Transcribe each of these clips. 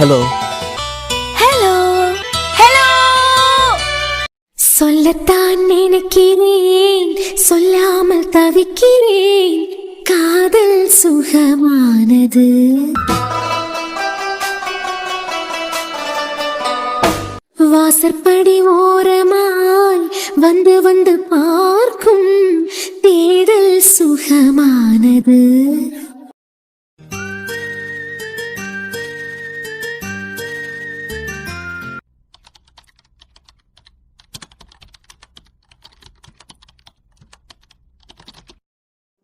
Hello hello hello. சொல்லத்தான் நினைக்கிறேன், சொல்லாமல் தவிக்கிறேன். காதல் சுகமானது. வாசற்படி ஓரமாய் வந்து வந்து பார்க்கும் தேடல் சுகமானது.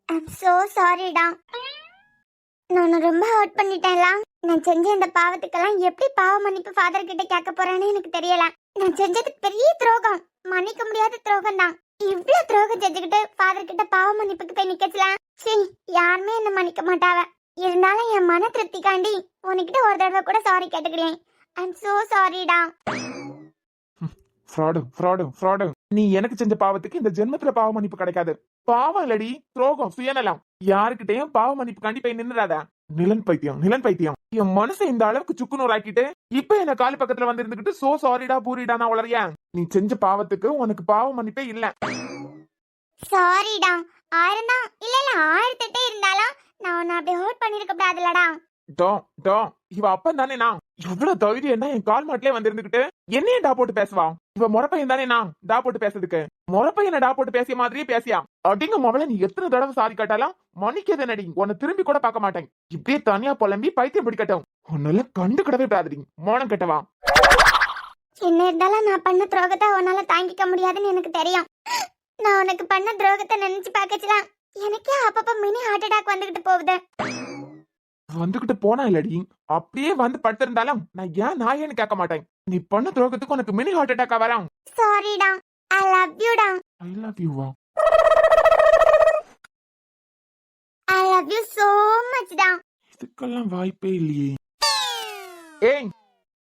ஐம் சோ சாரிடா. நான் ரொம்ப ஹர்ட் பண்ணிட்டேன்ல. நான் செஞ்ச இந்த பாவத்துக்கெல்லாம் எப்படி பாவ மன்னிப்பு ஃபாதர் கிட்ட கேட்க போறேன்னு எனக்கு தெரியல. நான் செஞ்சது பெரிய துரோகம், மன்னிக்க முடியாத துரோகம் தான். இவ்ளோ துரோகம் செஞ்சுக்கிட்டு ஃபாதர் கிட்ட பாவ மன்னிப்புக்கு போய் நிக்கலாம். சரி, யாருமே என்ன மன்னிக்க மாட்டாவ. இருந்தாலும் என் மன திருப்திக்காண்டி உனக்கிட்ட ஒரு தடவை கூட சாரி கேட்டுக்கிறேன். ஐம் சோ சாரிடா. ஃப்ராடு. நீ எனக்கு செஞ்ச பாவத்துக்கு இந்த ஜென்மத்துல பாவ மன்னிப்பு கிடைக்காது. பாவம் இல்லடி, துரோகம், சுயநலம். யாருக்கிட்டையும் பாவ மன்னிப்பு காண்டி போய் நின்னுறாத. நிலன் பைத்தியம். என் மனசை இந்த அளவுக்கு சுக்குநூறு ஆக்கிட்டு இப்ப என்ன காலு பக்கத்துல வந்து இருந்துகிட்டு சோ சாரிடா பூரிடா நான் வளரியா. நீ செஞ்ச பாவத்துக்கு உனக்கு பாவ மன்னிப்பே இல்ல. சாரிடா. ஆயிரம் இல்ல 1008 இருந்தாலும் நான் உன்னை அப்படி ஹர்ட் பண்ணிருக்க கூடாதுலடா. இவ அப்பன் தானே நான். எவ்வளவு தைரியம் என்ன என் கால் மாட்டிலே வந்து இருந்துகிட்டு என்னைய டா போட்டு பேசுவா. இவ முறப்பையன் தானே நான் டா போட்டு பேசுறதுக்கு. முறப்பையனை டா போட்டு பேசிய மாதிரியே பேசியா. அப்படிங்க முதல்ல நீ எத்தனை தடவை சாரி கேட்டாலும் மன்னிக்கதே நடி. உன்னை திரும்பி கூட பார்க்க மாட்டேன். இப்படியே தனியா புலம்பி பைத்தியம் பிடிக்கட்டும். உன்னால கண்டுக்கிடவே விடாதடி மோனம் கெட்டவா. என்ன இருந்தாலும் நான் பண்ண துரோகத்தை உன்னால தாங்கிக்க முடியாதுன்னு எனக்கு தெரியும். நான் உனக்கு பண்ண துரோகத்தை நினைச்சு பாக்கச்சுலாம் எனக்கே அப்பப்ப மினி ஹார்ட் அட்டாக் வந்துகிட்டு போகுது. வந்துகிட்டு போனா இல்லடி, அப்படியே வந்து படுத்திருந்தாலும் நான் ஏன் நாயன்னு கேட்க மாட்டேன். நீ பண்ண துரோகத்துக்கு உனக்கு மினி ஹார்ட் அட்டாக் வரான். சாரிடா. ஐ லவ் யூடா. ஐ லவ் யூ வா. I love you so much டா. இதுக்கெல்லாம் வாய்ப்பே இல்லையே. ஏய்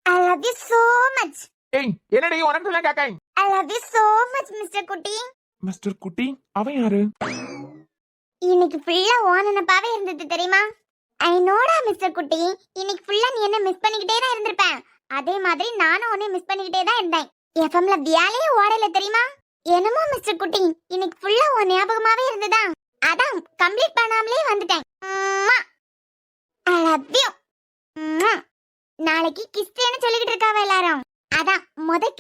I love you so much. என்னடி உனக்கு எல்லாம் கேட்காய். I love you so much mister குட்டி. மிஸ்டர் குட்டி அவன் யாரு? இன்னைக்கு ஃபுல்லா ஓனனப்பாவே இருந்தது தெரியுமா? ஐ நோடா மிஸ்டர் குட்டி. இன்னைக்கு ஃபுல்லா நீ என்ன மிஸ் பண்ணிக்கிட்டே தான் இருந்திருப்ப. அதே மாதிரி நானும் உன்னை மிஸ் பண்ணிக்கிட்டே தான் இருந்தேன். எஃப்எம்ல வியாலே ஓடல தெரியுமா? என்னமோ மிஸ்டர் குட்டி இன்னைக்கு ஃபுல்லா உன் ஞாபகமாவே இருந்ததா. அதான் கம்ப்ளீட் பண்ணாமலே வந்துட்டேன். ஐ லவ் யூ. நாளைக்கு கிஸ்ன்னு சொல்லிக்கிட்டு இருக்காவ எல்லாரும். அதான்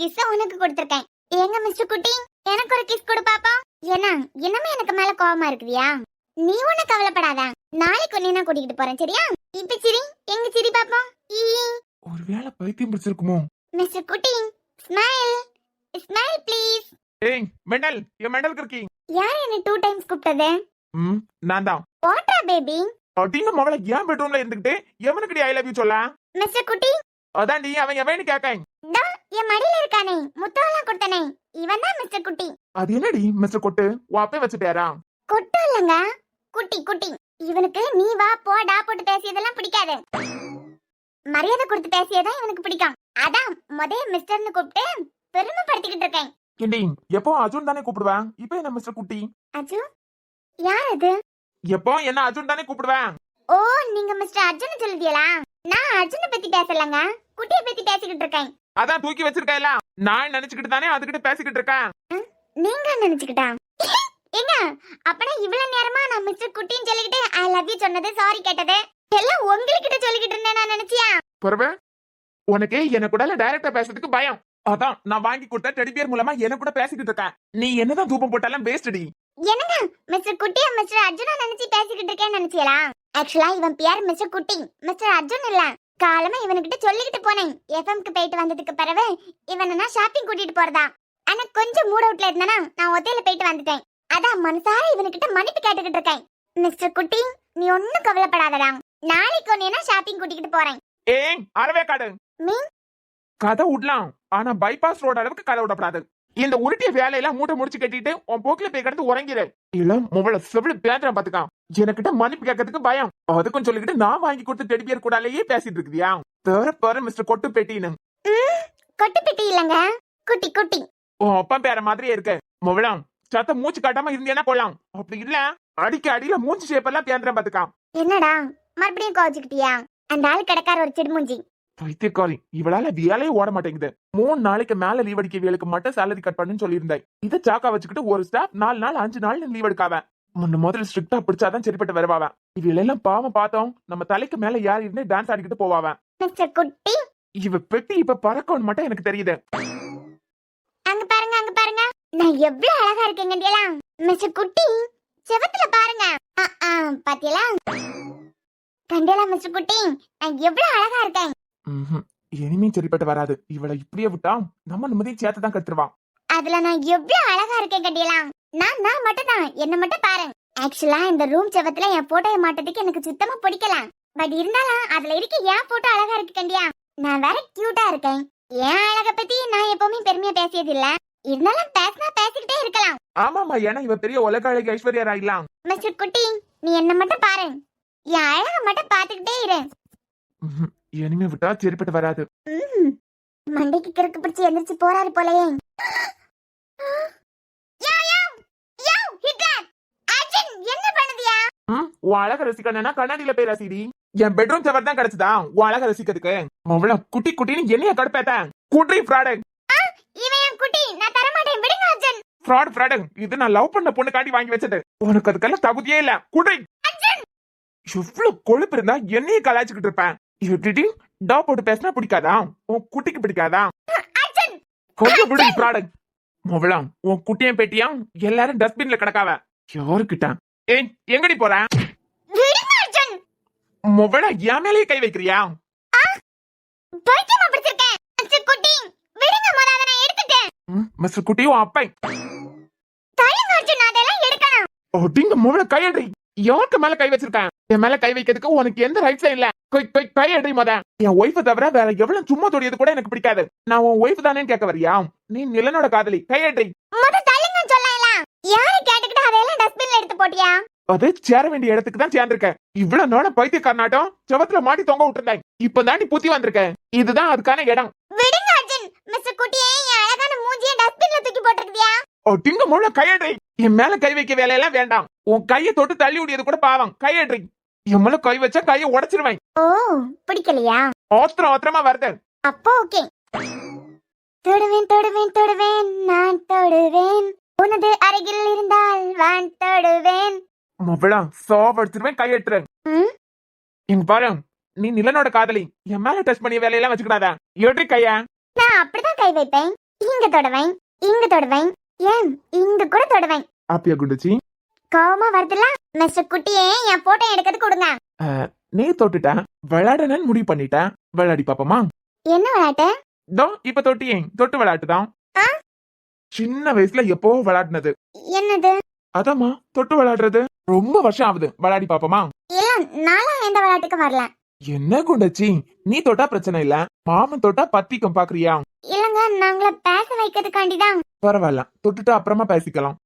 கிஸ் உனக்கு கொடுத்திருக்கேன். எங்க மிஸ்டர் குட்டி எனக்கு ஒரு கிஸ் கொடு பாப்போம். ஏன்னா இன்னமே எனக்கு மேல கோவமா இருக்குதியா? நீ ஒண்ணு கவலைப்படாத, நாளைக்கு உன்னை நான் கூட்டிட்டு போறேன் சரியா? இப்ப சிரி, எங்க சிரி பாப்போம். ஒருவேளை பைத்தியம் பிடிச்சிருக்குமோ? மிஸ்டர் குட்டி ஸ்மைல் ப்ளீஸ். ஏய் மெண்டல், என் மெண்டல் கிறுக்கி. யார் என்ன 2 டைம்ஸ் கூப்பிட்டது? நான் தான். வாட்டா பேபி. அப்படிங்க மவள ஏன் பெட்ரூம்ல இருந்துகிட்டு எவனுக்கு ஐ லவ் யூ சொல்ல? மிஸ்டர் குட்டி அதான்டி அவன் எவன்னு கேட்காய். என் மடியில இருக்கானே முத்தம்லாம் கொடுத்தனே இவன் தான் மிஸ்டர் குட்டி. அது என்னடி மிஸ்டர் கொட்டு வாப்பே வச்சுட்டாரா? கொட்டு இல்லங்க, குட்டி. இவனுக்கு நீ வா போடா போட்டு பேசியதெல்லாம் பிடிக்காது. மரியாதை கொடுத்து பேசியதான் இவனுக்கு பிடிக்கும். அதான் மிஸ்டர்னு கூப்பிட்டு பெருமைப்படுத்திக்கிட்டு இருக்கேன். ஏண்டி எப்போ அர்ஜுன் தானே கூப்பிடுவேன், இப்போ என்ன மிஸ்டர் குட்டி? அர்ஜுன் யார் அது? எப்போ என்ன அர்ஜுன் தானே கூப்பிடுவேன். ஓ நீங்க மிஸ்டர் அர்ஜுன் சொல்லுதீங்களா? நான் அர்ஜுனை பத்தி பேசலங்க, குட்டியை பத்தி பேசிக்கிட்டு இருக்கேன். அதான் தூக்கி வச்சிருக்கல, நான் நினைச்சுக்கிட்டு தானே அதுகிட்ட பேசிக்கிட்டு இருக்கேன். நீங்க நினைச்சுக்கிட்டா? ஏங்க அப்பனா இவ்வளவு நேரமா நான் மிஸ்டர் குட்டின்னு சொல்லிக்கிட்டு ஐ லவ் யூ சொன்னது சாரி கேட்டது எல்லாம் உங்ககிட்ட சொல்லிக்கிட்டு இருந்தேன் நான் நினைச்சியா? பரவே உனக்கு என்ன கூட டைரக்டா பேசுறதுக்கு பயம். அதான் நான் வாங்கி கொடுத்த டெடி பியர் மூலமா என்ன கூட பேசிக்கிட்டு இருக்கேன். நீ என்னதான் தூபம் போட்டாலும் வேஸ்ட்டி. என்னங்க மிஸ்டர் குட்டிய மிஸ்டர் அர்ஜுனா நினைச்சு பேசிக்கிட்டு இருக்கேன்னு நினைச்சீங்களா? ஆக்சுவலா இவன் பேர் மிஸ்டர் குட்டி, மிஸ்டர் அர்ஜுன் இல்ல. காலமா இவனுக்கிட்ட சொல்லிக்கிட்டு போனேன். எஃப்எம்க்கு போயிட்டு வந்ததுக்கு பிறகு இவனை நான் ஷாப்பிங் கூட்டிட்டு போறதா. ஆனா கொஞ்சம் மூட் அவுட்ல இருந்தானா நான் ஒத்தையில போயிட்டு வந்துட்டேன். அதான் மனசார இவனுக்கிட்ட மன்னிப்பு கேட்டுக்கிட்டு இருக்கேன். மிஸ்டர் குட்டி நீ ஒன்னும் கவலைப்படாதடா, நாளைக்கு ஒன்னே ஷாப்பிங் கூட்டிட்டு போறேன். ஏய் அரவே காடு மீன் கதை விடலாம், ஆனா பைபாஸ் ரோட் அளவுக்கு கதை விடப்படாது. இந்த உருட்டிய வேலையெல்லாம் மூட்டை முடிச்சு கட்டிட்டு உன் போக்கில போய் கிடந்து உறங்கிடு. இல்ல மொபைல செவிடு பேசுறேன் பாத்துக்கான். எனக்கிட்ட மன்னிப்பு கேட்கறதுக்கு பயம். அதுக்கும் சொல்லிக்கிட்டு நான் வாங்கி கொடுத்து டெடி பியர் கூடாலேயே பேசிட்டு இருக்குதியா? தர மிஸ்டர் கொட்டு பெட்டின்னு. கொட்டு பெட்டி இல்லங்க, குட்டி. உன் அப்பா பேர மாதிரியே இருக்கு. மொபைலாம் சத்த மூச்சு காட்டாம இருந்தேன்னா கொள்ளலாம். அப்படி இல்ல அடிக்க அடியில மூச்சு ஷேப் எல்லாம் பேந்துறேன் பாத்துக்கான். என்னடா மறுபடியும் கோச்சுக்கிட்டியா? அந்த ஆள் கடைக்கார ஒரு சிடுமூஞ்சி. பைத்தியக்காரி, இவளால வேலையே ஓட மாட்டேங்குது. 3 நாளைக்கு மேல லீவ் அடிக்க வேலைக்கு மட்டும் சேலரி கட் பண்ணுன்னு சொல்லியிருந்தேன். இதை சாக்கா வச்சுக்கிட்டு ஒரு ஸ்டாஃப் 4 நாள் 5 நாள் லீவ் எடுக்காவ. முதல்ல ஸ்ட்ரிக்டா பிடிச்சாதான் சரிப்பட்டு வருவாவ. இவளெல்லாம் பாவம் பார்த்தோம், நம்ம தலைக்கு மேல யார் இருந்து டான்ஸ் ஆடிக்கிட்டு போவாவ. மிஸ்டர் குட்டி, இவ பெட்டி இப்ப பறக்கணும் மட்டும் எனக்கு தெரியுது. அங்க பாருங்க, அங்க பாருங்க, நான் எவ்வளவு அழகா இருக்கேன் கண்டியலா. மிஸ்டர் குட்டி, செவத்துல பாருங்க. பாத்தியலா கண்டியலா மிஸ்டர் குட்டி, நான் எவ்வளவு அழகா இருக்கேன். இனிமே சரிப்பட்டு வராது. இவளை இப்படியே விட்டா நம்ம நிம்மதியை சேர்த்து தான் கத்துருவான். அதுல நான் எவ்வளவு அழகா இருக்கேன் கண்டியலா. நான் மட்டும் தான், என்ன மட்டும் பாரு. ஆக்சுவலா இந்த ரூம் செவத்துல என் போட்டோவை மாட்டதுக்கு எனக்கு சுத்தமா பிடிக்கல. பட் இருந்தாலும் அதுல இருக்க என் போட்டோ அழகா இருக்கு கண்டியா. நான் வேற கியூட்டா இருக்கேன். என் அழக பத்தி நான் எப்பவுமே பெருமையா பேசியது இல்ல. இருந்தாலும் பேசினா பேசிக்கிட்டே இருக்கலாம். ஆமாமா, ஏன்னா இவ பெரிய உலக அழகி ஐஸ்வர்யா ராய்லாம். மிஸ்டர் குட்டி, நீ என்ன மட்டும் பாரு, என் அழக மட்டும் பாத்துக்கிட்டே இரு. இனிமே விட்டா சரிப்பட்டு வராது. மண்டைக்கு கிறுக்கு பிடிச்சி எந்திரிச்சு போறாரு போலயே. என்ன பண்ணுதியா? உன் அழக ரசிக்கணும்னா கண்ணாடியில போய் ரசிடி. என் பெட்ரூம் செவர் தான் கிடைச்சதா உன் அழக ரசிக்கிறதுக்கு? அவ்வளவு குட்டி குட்டின்னு என்னைய கடுப்பேத்த குட்ரி ஃப்ராடு. இவன் என் குட்டி, நான் தர மாட்டேன், விடுங்க அர்ஜுன். ஃப்ராடு இது நான் லவ் பண்ண பொண்ணுக்காண்டி வாங்கி வச்சது. உனக்கு அதுக்கெல்லாம் தகுதியே இல்ல குட்ரி. எவ்வளவு கொழுப்பு இருந்தா என்னைய கலாய்ச்சிக்கிட்டு இருப்பேன். எப்படி டா போட்டு பேசினா பிடிக்காதா? உன் குட்டிக்கு பிடிக்காதா? கொஞ்சம் விடு ஃப்ராடு. மொவலாம் உன் குட்டியும் பேட்டியும் எல்லாரும் டஸ்ட்பின்ல கிடக்காவ. யாருக்கிட்ட? ஏய், எங்கடி போற? விடுங்க அர்ஜுன். மொவலா என் மேலேயே கை வைக்கிறியா? பைத்தியமா பிடிச்சிருக்கேன். மிஸ்டர் குட்டி, விடுங்க, முதல்ல நான் எடுத்துட்டேன். மிஸ்டர் குட்டியும் அப்பை தள்ளுங்க அர்ஜுன், அதெல்லாம் எடுக்கணும். அப்படிங்க மொவல கையடி. யாருக்கு மேல கை வச்சிருக்கேன்? என் மேல கை வைக்கிறதுக்கு உனக்கு எந்த ரைட்ஸும் இல்ல. கை அடி மொத. என் ஒய்ஃபை தவிர வேற எவ்வளவு சும்மா தொடியது கூட எனக்கு பிடிக்காது. நான் உன் ஒய்ஃப் தானேன்னு கேட்க வரியா? நீ நிலனோட காதலி. கையடி. முதல்ல தள்ளுங்க சொல்லலாம். யாரு கேட்டுக்கிட்டு அதெல்லாம் டஸ்ட்பின்ல எடுத்து போட்டியா? அது சேர வேண்டிய இடத்துக்கு தான் சேர்ந்திருக்கேன். இவ்வளவு நாள பைத்தியக்காரனாட்டம் செவத்துல மாட்டி தொங்க விட்டுருந்தேன். இப்பதான் நீ புத்தி வந்திருக்க. இதுதான் அதுக்கான இடம். விடுங்க அர்ஜுன். மிஸ்டர் குட்டியே, என் அழகான மூஞ்சியை டஸ்ட்பின்ல தூக்கி போட்டுருக்கியா? டிங்க மூல கையடி. என் மேல கை வைக்க வேலையெல்லாம் வேண்டாம். உன் கையை தொட்டு தள்ளி விடியது கூட பாவம். கையடி. என் மேல கை வச்சா கையை உடைச்சிருவேன். ஓ, பிடிக்கலையா? ஆத்திரமா வருது. அப்போ ஓகே. தொடுவேன், நான் தொடுவேன். உனது அருகில் இருந்தால் நான் தொடுவேன். மொபலா சாவடிச்சிருவேன். கையெட்டுறேன். எங்க பாரு, நீ நிலனோட காதலி. என் மேல டச் பண்ணிய வேலையெல்லாம் வச்சுக்கிடாத. எப்படி கையா? நான் அப்படிதான் கை வைப்பேன். இங்க தொடுவேன், இங்க தொடுவேன், ஏன் இங்க கூட தொடுவேன். ஆப்பியா குண்டுச்சி? கோவமா வருதுல? மிஸ்டர் குட்டியே, என் போட்டோ எடுக்கிறது கொடுங்க. நீ தொட்டுட்டேன், விளையாடணும்னு முடிவு பண்ணிட்டேன். விளையாடி பாப்பமா? என்ன விளையாட்டு? தோ இப்ப தொட்டியே, தொட்டு விளையாட்டுதான். சின்ன வயசுல எப்போ விளையாடுனது. என்னது? அதாமா தொட்டு விளையாடுறது. ரொம்ப வருஷம் ஆகுது. விளையாடி பாப்பமா? இல்ல, நானும் எந்த விளையாட்டுக்கு வரல. என்ன குண்டச்சி, நீ தொட்டா பிரச்சனை இல்ல, மாமன் தொட்டா பத்திக்கும் பாக்குறியா? இல்லங்க, நாங்கள பேச வைக்கிறதுக்காண்டிதான். பரவாயில்ல, தொட்டுட்டு அப்புறமா பேசிக்கலாம்.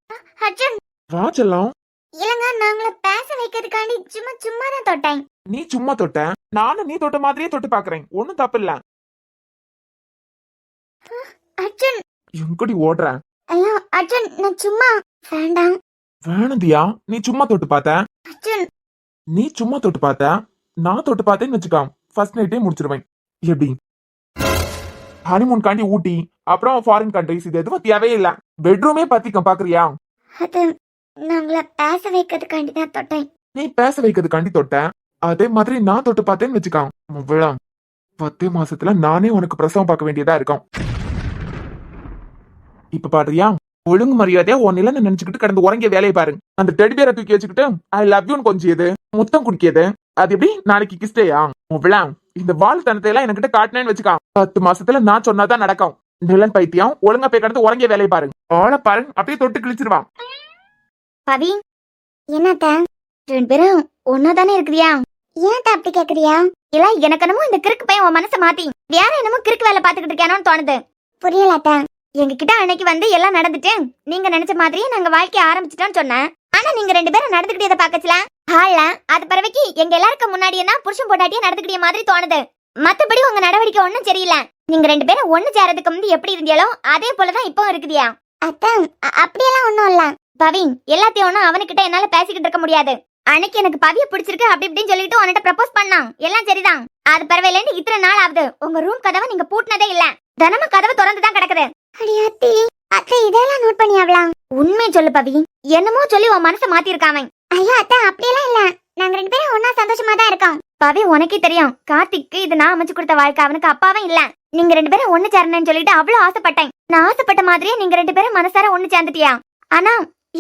அர்ஜுன், வாச்சலாம். இல்லங்க, நாங்கள பேச வைக்கிறதுக்காண்டி சும்மா தான் தொட்டேன். நீ சும்மா தொட்ட, நானும் நீ தொட்ட மாதிரியே தொட்டு பாக்குறேன். ஒண்ணும் தப்பு இல்ல. அர்ஜுன், எங்கடி ஓடுற? ஐயோ அர்ஜுன், நான் சும்மா. வேண்டாம். வேணந்தியா? நீ சும்மா தொட்டு பார்த்த. அர்ஜுன், நீ சும்மா தொட்டு பார்த்த, நான் தொட்டு பார்த்தேன்னு வச்சுக்கோ, ஃபர்ஸ்ட் நைட்டே முடிச்சிருவேன். எப்படி? ஹனிமூன் காண்டி ஊட்டி, அப்புறம் ஃபாரின் கண்ட்ரிஸ், இது எதுவும் தேவையே இல்ல. பெட்ரூமே பத்திக்கும் பாக்குறியா? அது நாங்கள பேச வைக்கிறதுக்காண்டி தான் தொட்டேன். நீ பேச வைக்கிறதுக்காண்டி தொட்ட, அதே மாதிரி நான் தொட்டு பார்த்தேன்னு வச்சுக்கோ, 10 மாசத்துல நானே உனக்கு பிரசவம் பார்க்க வேண்டியதா இருக்கும். இப்ப பாடுறியா? ஒழுங்கு மரியாதையா உன் நிலனை நினைச்சுக்கிட்டு கடந்து உறங்கிய வேலையை பாருங்க. அந்த டெடிபியரை தூக்கி வச்சுக்கிட்டு ஐ லவ் யூன்னு கொஞ்சியது, முத்தம் குடிக்கியது, அது எப்படி நாளைக்கு கிஸ்டேயா? இந்த வாழ்த்தனத்தை எல்லாம் என்கிட்ட காட்டினேன்னு வச்சுக்கா, 10 மாசத்துல நான் சொன்னாதான் நடக்கும். நிலன் பைத்தியம், ஒழுங்கா போய் கடந்து உறங்கிய வேலையை பாருங்க. ஆளை பாருங்க, அப்படியே தொட்டு கிழிச்சிருவான். பவி, என்னத்த 2 பேரும் ஒன்னாதானே இருக்குறியா? ஏன்ட்ட அப்படி கேக்குறியா? இல்ல, எனக்கு என்னமோ இந்த கிறுக்கு பையன் உன் மனசை மாத்தி வேற என்னமோ கிறுக்கு வேலை பாத்துக்கிட்டு இருக்கானோன்னு தோணுது. புரியலாத்த. எங்க கிட்ட அன்னைக்கு வந்து எல்லாம் நடந்துட்டு நீங்க நினைச்ச மாதிரியே நாங்க வாழ்க்கைய ஆரம்பிச்சிட்டோம்னு சொன்னேன். ஆனா நீங்க 2 பேரும் நடந்துக்கிட்டே பாக்கச்சுல ஹால்ல, அது பிறவைக்கு எங்க எல்லாருக்கும் முன்னாடியே புருஷன் பொண்டாட்டியே நடந்துக்கிட்டே மாதிரி தோணுது. மத்தபடி உங்க நடவடிக்கை ஒண்ணும் சரியில்லை. நீங்க 2 பேரும் ஒண்ணு சேரதுக்கு முந்தி எப்படி இருந்தியாலோ அதே போலதான் இப்போ இருக்குதியா? அத்தான், அப்படியெல்லாம் ஒண்ணும் இல்ல. பவி, எல்லாத்தையும் ஒண்ணும் அவனுக்கிட்ட என்னால பேசிக்கிட்டு இருக்க முடியாது. அன்னைக்கு எனக்கு பவிய பிடிச்சிருக்கு அப்படி இப்படின்னு சொல்லிட்டு உன்கிட்ட ப்ரப்போஸ் பண்ணான், எல்லாம் சரிதான். அது பரவாயில்லைன்னு இத்தனை நாள் ஆகுது உங்க ரூம் கதவை நீங்க பூட்டினதே இல்ல, தினமும் கதவு திறந்துதான் கிடக்குது. அடியாத்தி அத்தை இதெல்லாம் நோட் பண்ணியாவலாம்? உண்மை சொல்லு பவி, என்னமோ சொல்லி உன் மனசை மாத்திருக்காம. ஐயா அத்தை அப்படியெல்லாம் இல்ல, நாங்க 2 பேரும் ஒன்னா சந்தோஷமா தான் இருக்கோம். பவி உனக்கே தெரியும், கார்த்திக்கு இது நான் அமைச்சு கொடுத்த வாழ்க்கை, அவனுக்கு அப்பாவே இல்ல. நீங்க 2 பேரும் ஒண்ணு சேரணும்னு சொல்லிட்டு அவ்வளவு ஆசைப்பட்டேன். நான் ஆசைப்பட்ட மாதிரியே நீங்க 2 பேரும் மனசார ஒண்ணு சேர்ந்துட்டியா? ஆனா